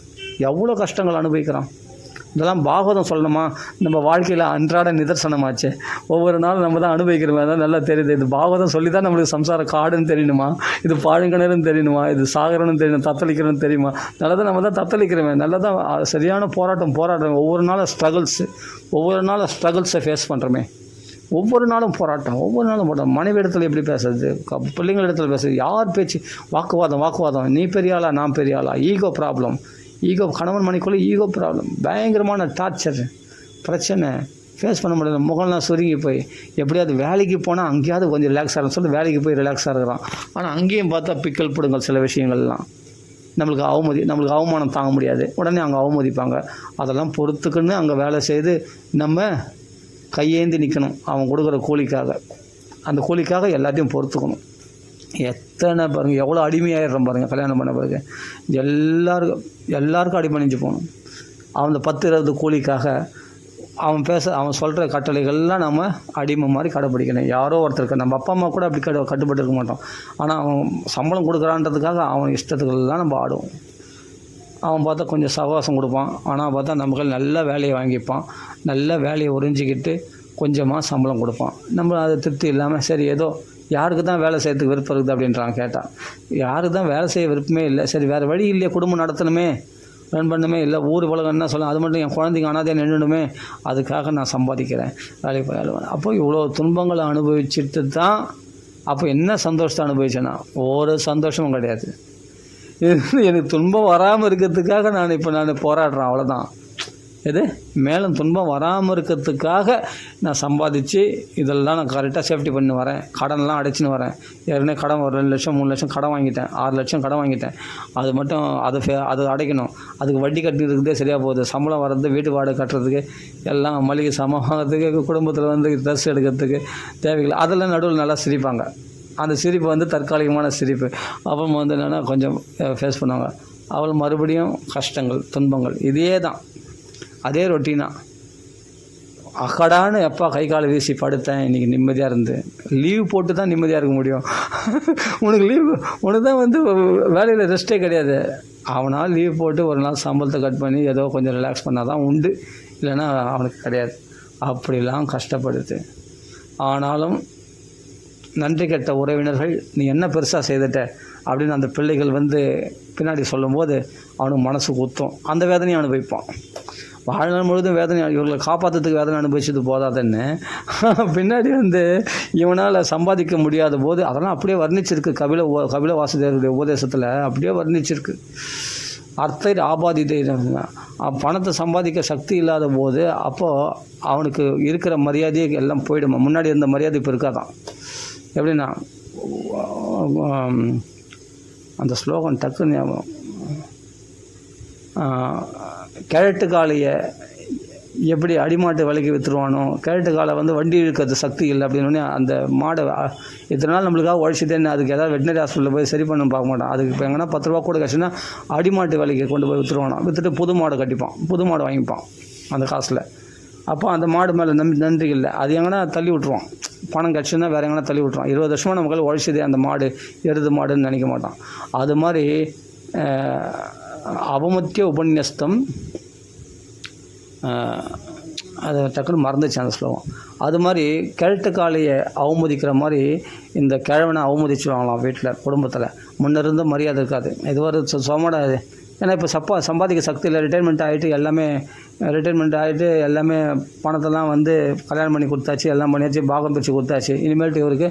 Speaker 1: எவ்வளோ கஷ்டங்கள் அனுபவிக்கிறான். இதெல்லாம் பாகவதம் சொல்லணுமா? நம்ம வாழ்க்கையில் அன்றாட நிதர்சனமாச்சு. ஒவ்வொரு நாளும் நம்ம தான் அனுபவிக்கிறோம், அதான் நல்லா தெரியுது. இது பாகவதம் சொல்லி தான் நம்மளுக்கு சம்சார காடுன்னு தெரியணுமா, இது பாழுங்கிணறுன்னு தெரியணுமா, இது சாகரன்னு தெரியணும், தத்தளிக்கிறன்னு தெரியுமா? நல்லா தான் நம்ம தான் தத்தளிக்கிறோமே, நல்லா தான் சரியான போராட்டம். ஒவ்வொரு நாளும் ஸ்ட்ரகிள்ஸை ஃபேஸ் பண்ணுறோமே. ஒவ்வொரு நாளும் போராட்டம். மனைவி இடத்துல எப்படி பேசுறது, பிள்ளைங்கள் இடத்துல பேசுறது, யார் பேச்சு, வாக்குவாதம். நீ பெரிய ஆளா, நான் பெரிய ஆளா, ஈகோ ப்ராப்ளம். கணவன் மனைக்குள்ளே ஈகோ ப்ராப்ளம், பயங்கரமான டார்ச்சர், பிரச்சனை ஃபேஸ் பண்ண முடியல. முகம்லாம் சுருங்கி போய் எப்படியாவது வேலைக்கு போனால் அங்கேயாவது கொஞ்சம் ரிலாக்ஸ் ஆகணும்னு சொல்லிட்டு வேலைக்கு போய் ரிலாக்ஸாக இருக்கிறான். ஆனால் அங்கேயும் பார்த்தா பிக்கல் பிடுங்கள் சில விஷயங்கள்லாம். நம்மளுக்கு அவமானம் தாங்க முடியாது, உடனே அங்கே அவமதிப்பாங்க. அதெல்லாம் பொறுத்துக்குன்னு அங்கே வேலை செய்து நம்ம கையேந்தி நிற்கணும் அவன் கொடுக்குற கூலிக்காக. அந்த கூலிக்காக எல்லாத்தையும் பொறுத்துக்கணும். எத்தனை பாருங்கள், எவ்வளோ அடிமையாகிடுறோம் பாருங்கள். கல்யாணம் பண்ண பிறகு எல்லாருக்கும் அடிமணிஞ்சு போகணும். அவன் 10-20 கூலிக்காக அவன் சொல்கிற கட்டளைகள்லாம் நம்ம அடிமை மாதிரி கடைப்பிடிக்கணும். யாரோ ஒருத்தருக்கு, நம்ம அப்பா அம்மா கூட அப்படி கட்டுப்பட்டு இருக்க மாட்டோம். ஆனால் அவன் சம்பளம் கொடுக்குறான்றதுக்காக அவன் இஷ்டத்துக்கெல்லாம் நம்ம ஆடுவோம். அவன் பார்த்தா கொஞ்சம் சகவாசம் கொடுப்பான், ஆனால் பார்த்தா நமக்கு நல்ல வேலையை வாங்கிப்பான், நல்ல வேலையை உறிஞ்சிக்கிட்டு கொஞ்சமாக சம்பளம் கொடுப்பான். நம்ம அது திருப்தி இல்லாமல் சரி ஏதோ யாருக்கு தான் வேலை செய்யறதுக்கு விருப்பம் இருக்குது அப்படின்றான். கேட்டால் யாருக்கு தான் வேலை செய்ய விருப்பமே இல்லை, சரி வேறு வழி இல்லையே, குடும்பம் நடத்தணுமே ரன் பண்ணுமே, இல்லை ஊர் உலகம் என்ன சொல்ல, அது மட்டும் என் குழந்தைங்க அனாதையாக நின்றுடுமே, அதுக்காக நான் சம்பாதிக்கிறேன், வேலைக்கு போய் அழுவேன். அப்போ இவ்வளோ துன்பங்களை அனுபவிச்சுட்டு தான் அப்போ என்ன சந்தோஷத்தை அனுபவிச்சேன்னா ஒரு சந்தோஷமும் கிடையாது. இது எனக்கு துன்பம் வராமல் இருக்கிறதுக்காக நான் போராடுறேன், அவ்வளோதான். எது மேலும் துன்பம் வராமல் இருக்கிறதுக்காக நான் சம்பாதிச்சு இதெல்லாம் நான் கரெக்டாக சேஃப்டி பண்ணி வரேன். கடன்லாம் அடைச்சின்னு வரேன். ஏற்கனவே கடன் ஒரு 2 லட்சம் 3 லட்சம் கடன் வாங்கிட்டேன், 6 லட்சம் கடன் வாங்கிட்டேன். அது மட்டும் அது அடைக்கணும். அதுக்கு வட்டி கட்டினதுக்கே சரியாக போகுது. சம்பளம் வர்றது, வீட்டு வாடகை கட்டுறதுக்கு, எல்லாம் மளிகை சாமான் வாங்கிறதுக்கு, குடும்பத்தில் வந்து ட்ரெஸ் எடுக்கிறதுக்கு தேவைகள், அதெல்லாம் நடுவில் நல்லா சிரிப்பாங்க. அந்த சிரிப்பு வந்து தற்காலிகமான சிரிப்பு. அப்புறம் வந்து என்னென்னா கொஞ்சம் ஃபேஸ் பண்ணுவாங்க. அவள் மறுபடியும் கஷ்டங்கள், துன்பங்கள், இதே தான், அதே ரொட்டீனாக. அக்கடான்னு எப்போ கை காலை வீசி படுத்தேன், இன்றைக்கி நிம்மதியாக இருந்து. லீவ் போட்டு தான் நிம்மதியாக இருக்க முடியும். உனக்கு தான் வந்து வேலையில் ரெஸ்ட்டே கிடையாது. அவனால் லீவ் போட்டு ஒரு நாள் சம்பளத்தை கட் பண்ணி ஏதோ கொஞ்சம் ரிலாக்ஸ் பண்ணால் தான் உண்டு, இல்லைன்னா அவனுக்கு கிடையாது. அப்படிலாம் கஷ்டப்படுது. ஆனாலும் நன்றி கெட்ட உறவினர்கள் நீ என்ன பெருசாக செய்துட்ட அப்படின்னு அந்த பிள்ளைகள் வந்து பின்னாடி சொல்லும்போது அவனுக்கு மனசு குத்தும். அந்த வேதனையை அனுபவிப்பான். வாழ்நாள் முழுதும் வேதனை, இவர்களை காப்பாற்றுறதுக்கு வேதனை அனுபவிச்சது போதாதுன்னு பின்னாடி வந்து இவனால் சம்பாதிக்க முடியாத போது அதெல்லாம் அப்படியே வர்ணிச்சிருக்கு. கபில வாசுதேவருடைய உபதேசத்தில் அப்படியே வர்ணிச்சிருக்கு. அர்த்தை ஆபாதிதை, பணத்தை சம்பாதிக்க சக்தி இல்லாத போது அப்போது அவனுக்கு இருக்கிற மரியாதையை எல்லாம் போயிடுமா. முன்னாடி இருந்த மரியாதை இப்போ இருக்காதான். எப்படின்னா அந்த ஸ்லோகம் டக்குன்னு ஞாபகம். கிழட்டு காளையை எப்படி அடிமாட்டு விலைக்கு விற்றுருவானோ, கிழட்டு காலை வந்து வண்டி இழுக்கிறது சக்தி இல்லை அப்படின்னு அந்த மாடை இத்தனை நாள் நம்மளுக்காக உழைச்சிட்டேன்னு அதுக்கு ஏதாவது வெட்டினரி ஹாஸ்பிட்டலில் போய் சரி பண்ண பார்க்க மாட்டான். அதுக்கு இப்போ எங்கன்னா 10 ரூபா கூட கிடச்சுன்னா அடிமாட்டு விலைக்கு கொண்டு போய் விற்றுருவானா. விற்றுட்டு புது மாடு கட்டிப்பான், புது மாடு வாங்கிப்பான் அந்த காசில். அப்போ அந்த மாடு மேலே நன்றி இல்லை, அது எங்கன்னா தள்ளி விட்ருவான். பணம் கிடச்சுன்னா வேறு எங்கன்னா தள்ளி விட்ருவான். 20 வருஷமாக நமக்கு உழைச்சதே அந்த மாடு, எருது மாடுன்னு நினைக்க மாட்டான். அது மாதிரி அவமத்திய உபன்யஸ்தம், அதை டக்குன்னு மறந்துச்சு அந்த ஸ்லோகம். அது மாதிரி கிழட்டு காளையை அவமதிக்கிற மாதிரி இந்த கிழவனை அவமதிச்சுவாங்களாம் வீட்டில், குடும்பத்தில். முன்ன இருந்த மரியாதை இருக்காது. இது ஒரு சோமடா இது. ஏன்னா இப்போ சம்பாதிக்க சக்தி இல்லை, ரிட்டைர்மெண்ட் ஆகிட்டு எல்லாமே பணத்தெல்லாம் வந்து கல்யாணம் பண்ணி கொடுத்தாச்சு, எல்லாம் பண்ணியாச்சு, பாகம் பிரித்து கொடுத்தாச்சு. இனிமேல்ட்டு இவருக்கு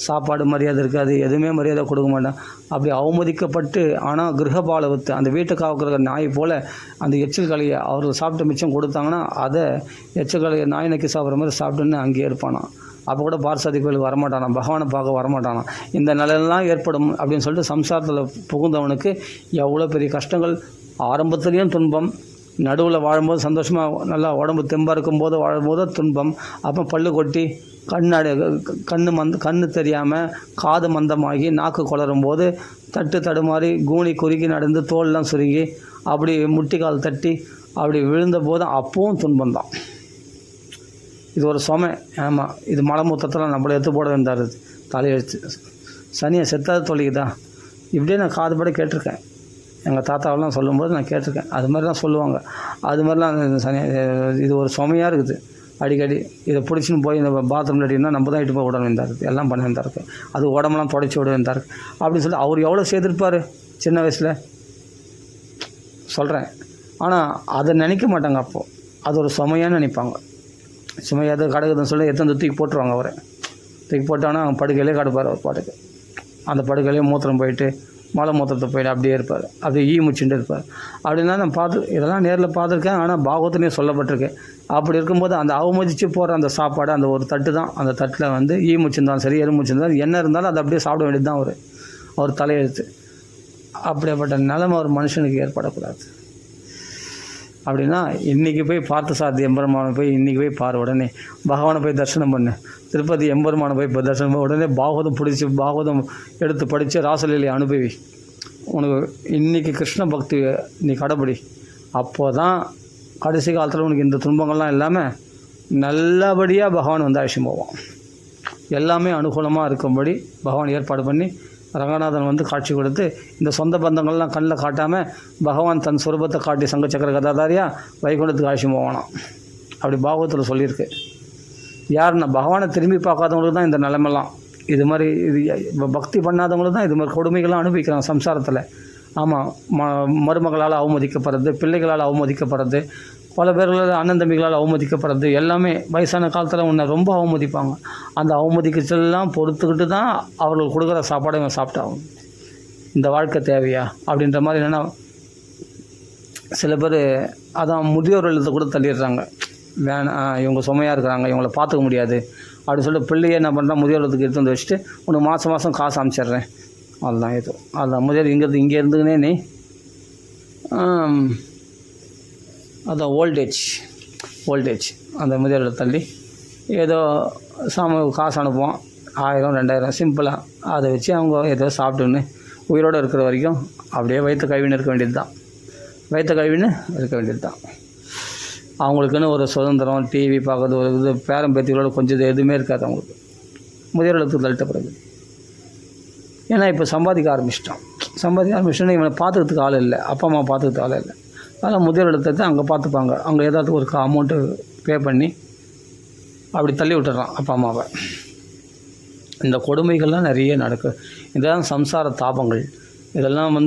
Speaker 1: சாப்பாடு மரியாதை இருக்காது, எதுவுமே மரியாதை கொடுக்க மாட்டேன். அப்படி அவமதிக்கப்பட்டு, ஆனால் கிரகபாலவத்து அந்த வீட்டை காக்கிற நாய் போல் அந்த எச்சில் கலையை அவர்கள் சாப்பிட்டு மிச்சம் கொடுத்தாங்கன்னா அதை எச்சில் கலையை நாய் நக்கி சாப்பிட்ற மாதிரி சாப்பிட்டுன்னு அங்கேயே இருப்பானா. அப்போ கூட பார்சாதி கோயிலுக்கு வரமாட்டானா, பகவானை பார்க்க வரமாட்டானா. இந்த நிலையெல்லாம் ஏற்படும் அப்படின்னு சொல்லிட்டு சம்சாரத்தில் புகுந்தவனுக்கு எவ்வளோ பெரிய கஷ்டங்கள். ஆரம்பத்துலேயும் துன்பம், நடுவில் வாழும்போது சந்தோஷமாக நல்லா உடம்பு தெம்பாக இருக்கும்போது வாழும்போது துன்பம். அப்போ பல்லு கொட்டி கண்ணு தெரியாமல் காது மந்தமாகி நாக்கு குளரும் போது தடுமாறி கூனி குறுக்கி நடந்து தோல்லாம் சுருங்கி அப்படி முட்டிக்கால் தட்டி அப்படி விழுந்த போது அப்பவும் துன்பம்தான். இது ஒரு சுமை. ஆமாம், இது மலமூத்தத்தில் நம்மளை எடுத்து போட வேண்டார். தலையெழுத்து சனியை செத்தாது தொழிக்குதா, இப்படியே நான் காதுபட கேட்டிருக்கேன். எங்கள் தாத்தாவெல்லாம் சொல்லும்போது நான் கேட்டிருக்கேன். அது மாதிரிலாம் சொல்லுவாங்க. அது மாதிரிலாம் சனி இது ஒரு சுமையாக இருக்குது. அடிக்கடி இதை பிடிச்சின்னு போய் இந்த பாத்ரூமில் அடினா நம்ம தான் இட்டு போய் விட வேண்டாம் இருக்குது, எல்லாம் பண்ண வேண்டாம் இருக்குது. அது உடம்பெல்லாம் தொடச்சி விட வேண்டாம் இருக்குது அப்படின்னு சொல்லி அவர் எவ்வளோ செய்திருப்பார் சின்ன வயசில் சொல்கிறேன். ஆனால் அதை நினைக்க மாட்டாங்க. அப்போது அது ஒரு சுமையான்னு நினைப்பாங்க. சுமையாக கிடக்குதுன்னு சொல்லி எத்தனை தூக்கி போட்டுருவாங்க. அவரை தூக்கி போட்டாங்கன்னா அவங்க படுக்கையிலே கிடப்பார். அவர் பாட்டுக்கு அந்த படுக்கையிலே மூத்திரம் போயிட்டு மலை மூத்திரத்தை போயிட்டு அப்படியே இருப்பார். அப்படியே முச்சுட்டு இருப்பார். அப்படின்னா நான் இதெல்லாம் நேரில் பார்த்துருக்கேன். ஆனால் பாகவத்துலேயும் சொல்லப்பட்டிருக்கேன். அப்படி இருக்கும்போது அந்த அவமதித்து போகிற அந்த சாப்பாடு அந்த ஒரு தட்டு தான். அந்த தட்டில் வந்து முச்சிருந்தாலும் சரி, எறும்புச்சிருந்தாலும் என்ன இருந்தாலும் அதை அப்படியே சாப்பிட வேண்டியது தான் அவர் தலையெழுத்து. அப்படிப்பட்ட நிலைமை ஒரு மனுஷனுக்கு ஏற்படக்கூடாது. அப்படின்னா இன்றைக்கி போய் பார்த்த சாத்தி எம்பெருமானை போய் இன்றைக்கி போய் பாரு, உடனே பகவானை போய் தரிசனம் பண்ணு. திருப்பதி எம்பெருமானை போய் தரிசனம் பண்ண உடனே பாகவதம் எடுத்து படித்து ராசலீலை அனுபவி. உனக்கு இன்றைக்கி கிருஷ்ண பக்தி நீ கடைப்பிடி. அப்போ தான் கடைசி காலத்தில் உனக்கு இந்த துன்பங்கள்லாம் இல்லாமல் நல்லபடியாக பகவான் வந்து அழைச்சிட்டு போவான். எல்லாமே அனுகூலமாக இருக்கும்படி பகவான் ஏற்பாடு பண்ணி ரங்கநாதன் வந்து காட்சி கொடுத்து இந்த சொந்த பந்தங்கள்லாம் கண்ணில் காட்டாமல் பகவான் தன் சுரூபத்தை காட்டி சங்க சக்கர கதாதாரியாக வைகுண்டத்துக்கு அழைச்சிட்டு போவானாம். அப்படி பாகவத்தில் சொல்லியிருக்கு. யாருன்னா பகவானை திரும்பி பார்க்காதவங்களுக்கு தான் இந்த நிலைமெல்லாம். இது மாதிரி பக்தி பண்ணாதவங்களுக்கு தான் இது மாதிரி கொடுமைகள்லாம் அனுபவிக்கிறாங்க சம்சாரத்தில். ஆமாம், மருமகளால் அவமதிக்கப்படுறது, பிள்ளைகளால் அவமதிக்கப்படுறது, பல பேர்களால் அண்ணன் தம்பிகளால் அவமதிக்கப்படுறது, எல்லாமே வயசான காலத்தில் உன்னை ரொம்ப அவமதிப்பாங்க. அந்த அவமதிக்கச்செல்லாம் பொறுத்துக்கிட்டு தான் அவர்கள் கொடுக்குற சாப்பாடை இவன் சாப்பிட்டாகும். இந்த வாழ்க்கை தேவையா அப்படின்ற மாதிரி என்னென்னா, சில பேர் அதான் முதியோர் இல்லத்தை கூட தள்ளிடுறாங்க. வேணாம், இவங்க சுமையாக இருக்கிறாங்க, இவங்கள பார்த்துக்க முடியாது அப்படின்னு சொல்லிட்டு பிள்ளையே என்ன பண்ணுறான், முதியோர் இல்லத்துக்கு எடுத்து வந்து வச்சுட்டு உனக்கு மாதம் மாதம் காசு அனுப்பிச்சிட்றேன். அதுதான் இது. அதுதான் முதியோர் இங்கே இருந்துக்கினே நீ அதான் ஓல்டேஜ் அந்த முதியோர் தள்ளி ஏதோ காசு அனுப்புவோம், 1000 2000 சிம்பிளாக. அதை வச்சு அவங்க ஏதோ சாப்பிட்டுன்னு உயிரோடு இருக்கிற வரைக்கும் அப்படியே வயிற்று கழுவின்னு இருக்க வேண்டியது தான். அவங்களுக்குன்னு ஒரு சுதந்திரம், டிவி பார்க்குறது, ஒரு இது பேரம்பேத்திகளோட கொஞ்சம் இது எதுவுமே இருக்காது அவங்களுக்கு முதியோர் இல்லத்துக்கு தள்ளிட்ட பிறகு. ஏன்னா இப்போ சம்பாதிக்க ஆரம்பிச்சிட்டோன்னா இவனை பார்த்துக்கிறதுக்கு ஆள் இல்லை, அப்பா அம்மா பார்த்துக்கிறதுக்கு ஆள் இல்லை. அதனால் முதியோர் இல்லத்தை அங்கே பார்த்துப்பாங்க. அங்கே ஏதாவது ஒரு அமௌண்ட்டு பே பண்ணி அப்படி தள்ளி விட்டுறான் அப்பா அம்மாவை. இந்த கொடுமைகள்லாம் நிறைய நடக்குது. இதெல்லாம் சம்சார தாபங்கள். இதெல்லாம்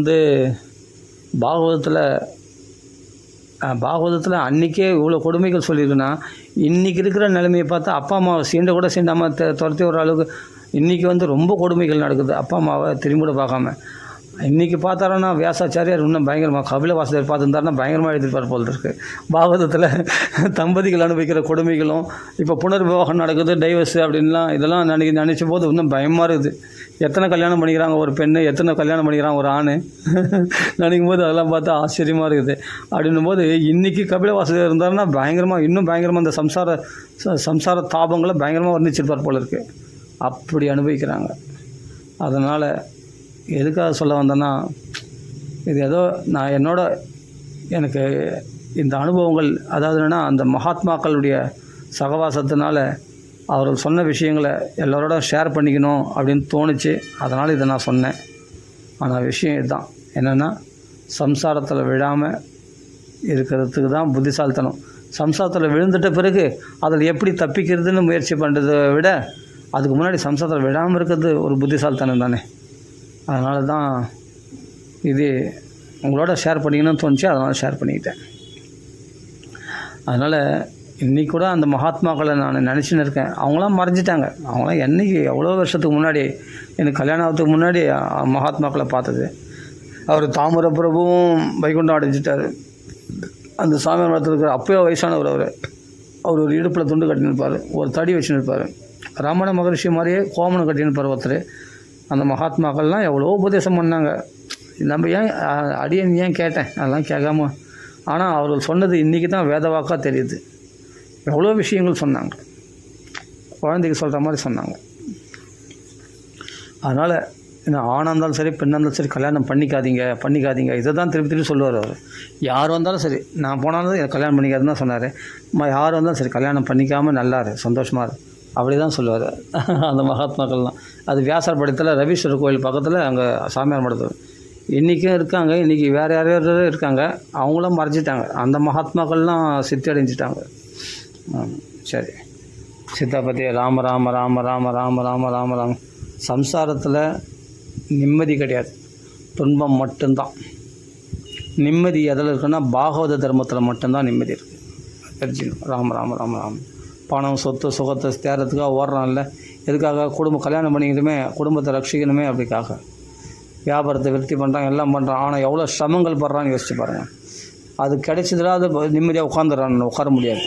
Speaker 1: பாகவதத்தில் அன்றைக்கே இவ்வளோ கொடுமைகள் சொல்லியிருக்குன்னா, இன்றைக்கி இருக்கிற நிலைமையை பார்த்தா அப்பா அம்மாவை கூட சீண்டாமல் துரத்தி ஒரு அளவுக்கு இன்றைக்கி ரொம்ப கொடுமைகள் நடக்குது. அப்பா அம்மாவை திரும்பி கூட பார்க்காம இன்றைக்கி பார்த்தாரோன்னா வியாசாச்சாரியார் இன்னும் பயங்கரமாக, கபில வாசுதேவர் பார்த்துருந்தாருன்னா பயங்கரமாக எழுதியிருப்பார் போல் இருக்குது. பாகவதத்தில் தம்பதிகள் அனுபவிக்கிற கொடுமைகளும், இப்போ புனர்விவாகம் நடக்குது, டைவர்ஸு அப்படின்லாம், இதெல்லாம் நினச்ச போது இன்னும் பயமாக இருக்குது. எத்தனை கல்யாணம் பண்ணிக்கிறாங்க ஒரு பெண்ணு, எத்தனை கல்யாணம் பண்ணிக்கிறாங்க ஒரு ஆண், நினைக்கும் போது அதெல்லாம் பார்த்தா ஆச்சரியமாக இருக்குது. அப்படின்னும் போது இன்றைக்கி கபில வாசுதேவர் இருந்தாருன்னா இன்னும் பயங்கரமாக அந்த சம்சார தாபங்களை பயங்கரமாக வர்ணிச்சிருப்பார் போல் இருக்குது. அப்படி அனுபவிக்கிறாங்க. அதனால் எதுக்காக சொல்ல வந்தேன்னா, இது ஏதோ நான் எனக்கு இந்த அனுபவங்கள், அதாவது என்னென்னா அந்த மகாத்மாக்களுடைய சகவாசத்தினால அவர்கள் சொன்ன விஷயங்களை எல்லோரோட ஷேர் பண்ணிக்கணும் அப்படின்னு தோணுச்சு. அதனால் இதை நான் சொன்னேன். ஆனால் விஷயம் இதுதான் என்னென்னா, சம்சாரத்தில் விழாமல் இருக்கிறதுக்கு தான் புத்திசாலித்தனம். சம்சாரத்தில் விழுந்துட்ட பிறகு அதில் எப்படி தப்பிக்கிறதுன்னு முயற்சி பண்ணுறதை விட, அதுக்கு முன்னாடி சம்சாரத்தில் விழாமல் இருக்கிறது ஒரு புத்திசாலித்தனம் தானே. அதனால தான் இது உங்களோட ஷேர் பண்ணிக்கணும்னு தோணுச்சு, அதனால் ஷேர் பண்ணிக்கிட்டேன். அதனால் இன்றைக்கி கூட அந்த மகாத்மாக்களை நான் நினச்சின்னு இருக்கேன். அவங்களாம் மறைஞ்சிட்டாங்க. அவங்களாம் என்றைக்கு எவ்வளோ வருஷத்துக்கு முன்னாடி, எனக்கு கல்யாணம் ஆகிறதுக்கு முன்னாடி மகாத்மாக்களை பார்த்தது. அவர் தாமிர பிரபுவும் வைகுண்டம் அடைஞ்சிட்டார். அந்த சாமி மரத்தில் இருக்கிற அப்போயோ வயசானவர். அவர் ஒரு இடுப்பில் துண்டு கட்டினிருப்பார், ஒரு தடி வச்சுன்னு. ரமண மகரிஷி மாதிரியே கோமணம் கட்டினிருப்பார் ஒருத்தர். அந்த மகாத்மாக்கள்லாம் எவ்வளோ உபதேசம் பண்ணாங்க. நம்ம ஏன் கேட்டேன், அதெல்லாம் கேட்காம. ஆனால் அவர்கள் சொன்னது இன்றைக்கி தான் வேதவாக்காக தெரியுது. எவ்வளோ விஷயங்கள் சொன்னாங்க, குழந்தைக்கு சொல்கிற மாதிரி சொன்னாங்க. அதனால் ஆணாக இருந்தாலும் சரி, பெண்ணாக இருந்தாலும் சரி, கல்யாணம் பண்ணிக்காதீங்க இதை தான் திருப்பி சொல்லுவார் அவர். யார் வந்தாலும் சரி, நான் போனாலும் கல்யாணம் பண்ணிக்காதுன்னு தான் சொன்னார். யார் வந்தாலும் சரி, கல்யாணம் பண்ணிக்காமல் நல்லாரு, சந்தோஷமாக இரு, அப்படி தான் சொல்லுவார் அந்த மகாத்மாக்கள்லாம். அது வியாசர் படத்தில் ரவீஸ்வரர் கோயில் பக்கத்தில் அங்கே சாமியார் மடத்தில் இன்றைக்கும் இருக்காங்க. இன்றைக்கி வேறு யாரையோ இருக்காங்க, அவங்களும் மறைச்சிட்டாங்க. அந்த மகாத்மாக்கள்லாம் சித்தி அடைஞ்சிட்டாங்க. சரி, சித்தாபதி ராம ராம ராம ராம ராம ராம ராம ராம. சம்சாரத்தில் நிம்மதி கிடையாது, துன்பம் மட்டும்தான். நிம்மதி எதில் இருக்குன்னா பாகவத தர்மத்தில் மட்டும்தான் நிம்மதி இருக்குது. தெரிஞ்சுக்கணும். ராம ராம ராம ராம. பணம், சொத்து, சுகத்தை தேர்றதுக்காக ஓடுறான்ல, எதுக்காக? கல்யாணம் பண்ணிக்கணுமே, குடும்பத்தை ரட்சிக்கணுமே, அப்படிக்காக வியாபாரத்தை விருத்தி பண்ணுறான், எல்லாம் பண்ணுறான். ஆனால் எவ்வளோ சிரமங்கள் படுறான்னு யோசிச்சு பாருங்கள். அது கிடைச்சதுல அது நிம்மதியாக உட்கார முடியாது.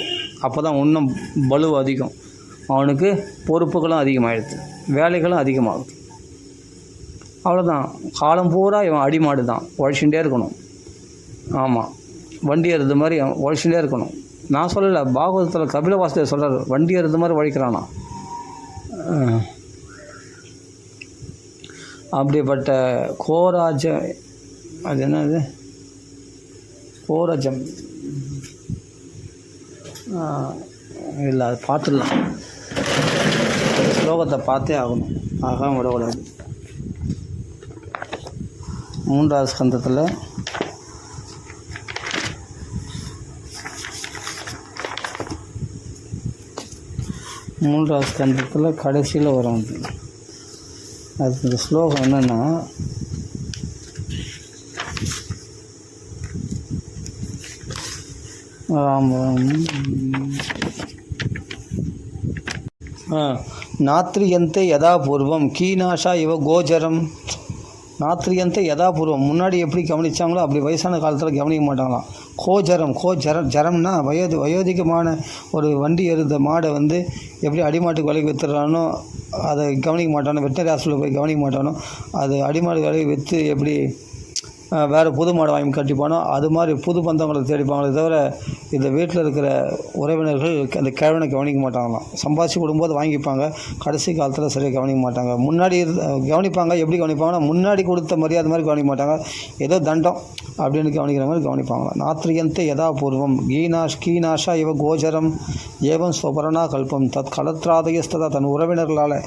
Speaker 1: அப்போ தான் இன்னும் பலு அதிகம், அவனுக்கு பொறுப்புகளும் அதிகமாகிடுது, வேலைகளும் அதிகமாகுது. அவ்வளோதான். காலம் பூரா இவன் அடிமாடு தான், உழைச்சுட்டே இருக்கணும். ஆமாம், வண்டி ஏறுது மாதிரி உழைச்சுட்டே இருக்கணும். நான் சொல்லலை, பாகவதத்தில் கபில வாசுதேவர் சொல்கிறார், வண்டி ஏறுது மாதிரி உழைக்கிறானா. அப்படிப்பட்ட அது என்னது, கோராஜம் இல்லை, அது பார்த்துடலாம். ஸ்லோகத்தை பார்த்தே ஆகணும், ஆகாம விடக்கூடாது. 3வது ஸ்கந்தத்தில் 3வது ஸ்கந்தத்தில் கடைசியில் வரும். அது இந்த ஸ்லோகம் என்னென்னா, நாத்ரியந்தே யதா பூர்வம் கீனாஷா இவ கோஜரம். நாத்ரியந்தே யதா பூர்வம், முன்னாடி எப்படி கவனித்தாங்களோ அப்படி வயசான காலத்தில் கவனிக்க மாட்டாங்களாம். ஜரம்னா வயோதிகமான ஒரு வண்டி எருந்த மாடை வந்து எப்படி அடிமாட்டுக்கு விலைக்கு விற்றுறானோ அதை கவனிக்க மாட்டானோ, வெட்டரி ஹாஸ்பிட்டலில் போய் கவனிக்க மாட்டானோ, அது அடிமாடு விலைக்கு விற்று எப்படி வேறு புது மாடை வாங்கி கட்டிப்பானோ அது மாதிரி புது பந்தங்களை தேடிப்பாங்களே தவிர இந்த வீட்டில் இருக்கிற உறவினர்கள் அந்த கிழவனை கவனிக்க மாட்டாங்களாம். சம்பாதிச்சு கொடுக்கும்போது வாங்கிப்பாங்க, கடைசி காலத்தில் சரியாக கவனிக்க மாட்டாங்க. முன்னாடி கவனிப்பாங்க, எப்படி கவனிப்பாங்கன்னா முன்னாடி கொடுத்த மரியாதை மாதிரி கவனிக்க மாட்டாங்க, ஏதோ தண்டம் அப்படின்னு கவனிக்கிற மாதிரி கவனிப்பாங்க. நாத்ரியந்தே யதா பூர்வம் கீனாஷா இவ கோஜரம் ஏவம் ஸ்வபரணா கல்பம் தத் கலத்ராதயஸ்ததா, தன் உறவினர்களால்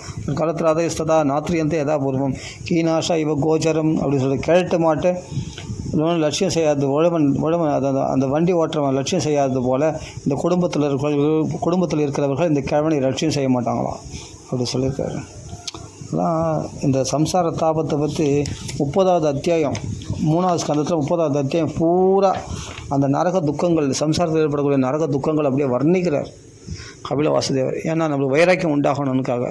Speaker 1: கலத்ராதயஸ்ததா நாத்ரியந்தே யதா பூர்வம் கீனாஷா இவ கோஜரம் அப்படின்னு சொல்லி கேட்டு மாட்டு லட்சியம் செய்யாது உழவன் அந்த வண்டி ஓட்டுறவன் லட்சியம் செய்யாதது போல் இந்த குடும்பத்தில் இருக்கிறவர்கள் இந்த கிழவனை லட்சியம் செய்ய மாட்டாங்களாம் அப்படி சொல்லியிருக்காரு. அதான் இந்த சம்சார தாபத்தை பற்றி 30வது அத்தியாயம் 3வது ஸ்கந்தத்தில் 30வது அத்தியாயம் பூரா அந்த நரக துக்கங்கள், சம்சாரத்தில் ஏற்படக்கூடிய நரக துக்கங்கள் அப்படியே வர்ணிக்கிறார் கபில வாசுதேவர். ஏன்னா நம்மளுக்கு வைராக்கியம் உண்டாகணும்னுக்காக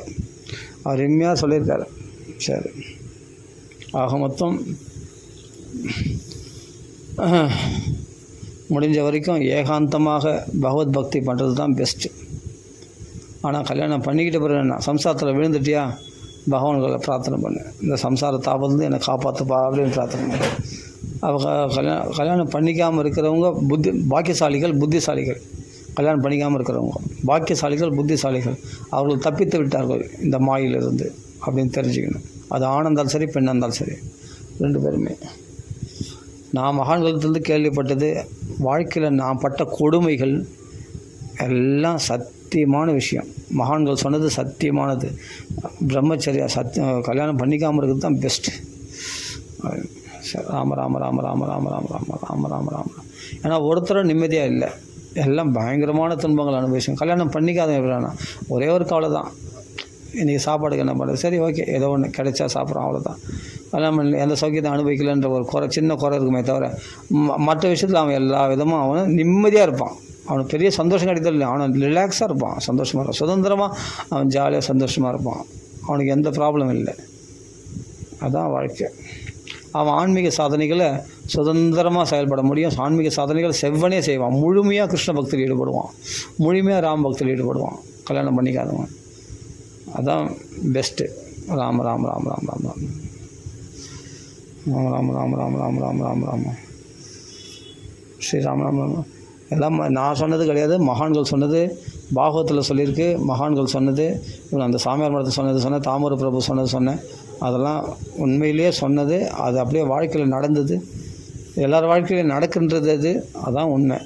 Speaker 1: அவர் இனிமையாக சொல்லியிருக்காரு. சரி, ஆக மொத்தம் முடிஞ்ச வரைக்கும் ஏகாந்தமாக பகவத் பக்தி பண்ணுறது தான் பெஸ்ட்டு. ஆனால் கல்யாணம் பண்ணிக்கிட்ட பிறகு என்ன, சம்சாரத்தில் விழுந்துட்டியா பகவான்களை பிரார்த்தனை பண்ணு, இந்த சம்சார தாபத்துலேருந்து என்னை காப்பாற்றுப்பா அப்படின்னு பிரார்த்தனை பண்ணு. அவங்க கல்யாணம் பண்ணிக்காமல் இருக்கிறவங்க புத்திசாலிகள், கல்யாணம் பண்ணிக்காமல் இருக்கிறவங்க பாக்கியசாலிகள், புத்திசாலிகள். அவர்கள் தப்பித்து விட்டார்கள் இந்த மாயிலிருந்து அப்படின்னு தெரிஞ்சுக்கணும். அது ஆண் இருந்தாலும் சரி, பெண்ணாக இருந்தாலும் சரி, 2 பேருமே. நான் மகான்களிடத்துலேருந்து கேள்விப்பட்டது, வாழ்க்கையில் நான் பட்ட கொடுமைகள் எல்லாம் சத்தியமான விஷயம். மகான்கள் சொன்னது சத்தியமானது. பிரம்மச்சரியா கல்யாணம் பண்ணிக்காமல் இருக்கிறது தான் பெஸ்ட்டு. ராம ராம ராம ராம ராம ராம ராம ராம ராம ராம. ஏன்னா ஒருத்தரும் நிம்மதியாக இல்லை, எல்லாம் பயங்கரமான துன்பங்கள் அனுபவிச்சோம். கல்யாணம் பண்ணிக்காத எப்படின்னா ஒரே ஒரு கவலை தான், இன்றைக்கி சாப்பாடுக்கு என்ன பண்ணுறது, சரி ஓகே ஏதோ ஒன்று கிடைச்சா சாப்பிட்றோம், அவ்வளோதான். கல்யாணம் எந்த சௌக்கியத்தை அனுபவிக்கலைன்ற ஒரு சின்ன குறை இருக்குமே தவிர மற்ற விஷயத்தில் அவன் எல்லா விதமும் அவன் நிம்மதியாக இருப்பான். அவனுக்கு பெரிய சந்தோஷம் கிடைத்தது இல்லை, அவன் ரிலாக்ஸாக இருப்பான், சந்தோஷமாக இருப்பான், சுதந்திரமாக அவன் ஜாலியாக சந்தோஷமாக இருப்பான், அவனுக்கு எந்த ப்ராப்ளமும் இல்லை. அதுதான் வாழ்க்கை. அவன் ஆன்மீக சாதனைகளை சுதந்திரமாக செயல்பட முடியும். ஆன்மீக சாதனைகளை செவ்வனே செய்வான், முழுமையாக கிருஷ்ண பக்தியில் ஈடுபடுவான், முழுமையாக ராம பக்தியில் ஈடுபடுவான், கல்யாணம் பண்ணிக்காதவன். அதுதான் பெஸ்ட்டு. ராம ராம ராம ராம ராம ராம ராம ராம ராம ராம ராம ராம ராம ஸ்ரீ ராம ராம ராம. எல்லாம் நான் சொன்னது கிடையாது, மகான்கள் சொன்னது. பாகவத்தில் சொல்லியிருக்கு, மகான்கள் சொன்னது. இவன் அந்த சாமியார் மடத்தை சொன்னது தாமர பிரபு சொன்னேன். அதெல்லாம் உண்மையிலேயே சொன்னது, அது அப்படியே வாழ்க்கையில் நடந்தது, எல்லார் வாழ்க்கையிலையும் நடக்கின்றது. அதுதான் உண்மை.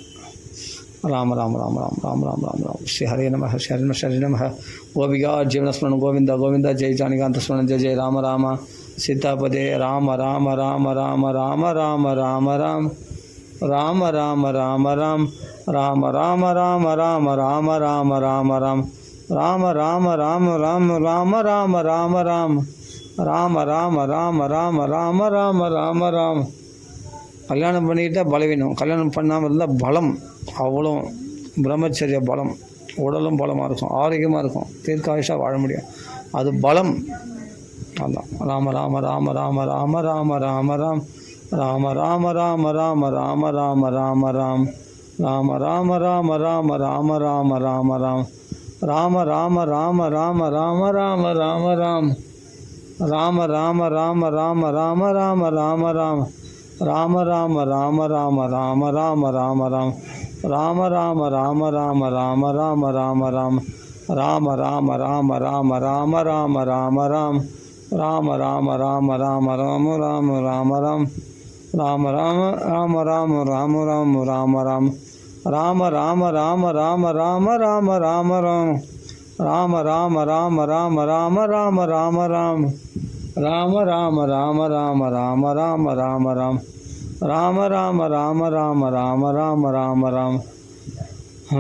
Speaker 1: ராம ராம ராம ராம ராம ராம ராம ராம. ஸ்ரீ ஹரே நம ஹரி நம. கோபிகா ஜீவனஸ்மரணம் கோவிந்தா கோவிந்தா. ஜெய் ஜானகாந்த ஸ்மரணம். ஜெய் ஜெய் ராம ராம. சீதாபதே ராம ராம ராம ராம ராம ராம ராம ராம். ராம ராம ராம ராம். ராம ராம ராம ராம ராம ராம ராம ராம். ராம ராம ராம ராம ராம ராம ராம ராம். ராம ராம ராம ராம ராம ராம ராம ராம். கல்யாணம் பண்ணிக்கிட்டால் பலவீனம், கல்யாணம் பண்ணாமல் இருந்தால் பலம். அவ்வளோ பிரம்மச்சரிய பலம், உடலும் பலமாக இருக்கும், ஆரோக்கியமாக இருக்கும், தீர்க்காயுஷாக வாழ முடியும். அது பலம். அதுதான் ராம ராம ராம ராம ராம ராம ராம ராம். ராம ராம ராம ராம ராம ராம ராம ராம். ராம ராம ராம ராம ராம ராம ராம ராம். ராம ராம ராம ராம ராம ராம ராம ராம். ராம ராம ராம ராம ராம ராம ராம ராம். ராம ராம ராம ராம ராம ராம ராம ராம். ராம ராம ராம ராம ராம ராம ராம ராம். ராம ராம ராம ராம ராம ராம ராம ராம். ராம ராம ராம ராம ராம ராம ராம ராம். ராம ராம ராம ராம ராம ராம ராம ராம். ராம ராம ராம ராம ராம ராம ராம ராம். ராம ராம ராம ராம ராம ராம ராம ராம். ராம ராம ராம ராம ராம ராம ராம ராம். ராம ராம ராம ராம ராம ராம ராம ராம்.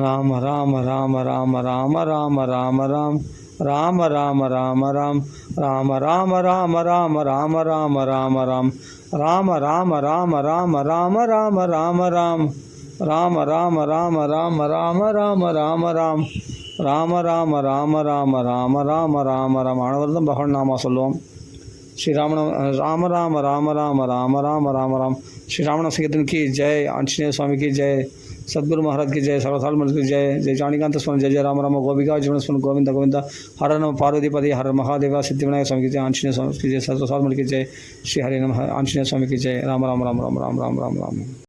Speaker 1: ராம ராம ராம ராம ராம ராம ராம ராம். ராம ராம ராம ராம். ராம ராம ராம ராம ராம ராம ராம ராம். ராம ராம ராம ராம ராம ராம ராம ராம். ராம ராம ராம ராம ராம ராம ராம ராம் ராம ராம ராம ராம ராம ராம ராம ராம அனைவரும் பகவான் நாமா சொல்லுவோம். ஸ்ரீராம ராம ராம ராம ராம ராம ராம ராம ராம். श्रीराम संकीर्तन की जय. आंजनेय स्वामी की जय. सद्गुरु महाराज की जय. सर्वसाल की जय. जय जानिकांत स्वामी जय जय राम राम. गोपिका जीवन स्मरण गोविंद गोविंद. हर नम पार्वतीपति हर महादेव. सिद्धिविनायक स्वामी की जय. आंजनेय स्वामी की जय. सर्वसाल की जय. श्री हरि नमः. आंजनेय स्वामी की जय. राम राम राम राम राम राम राम राम.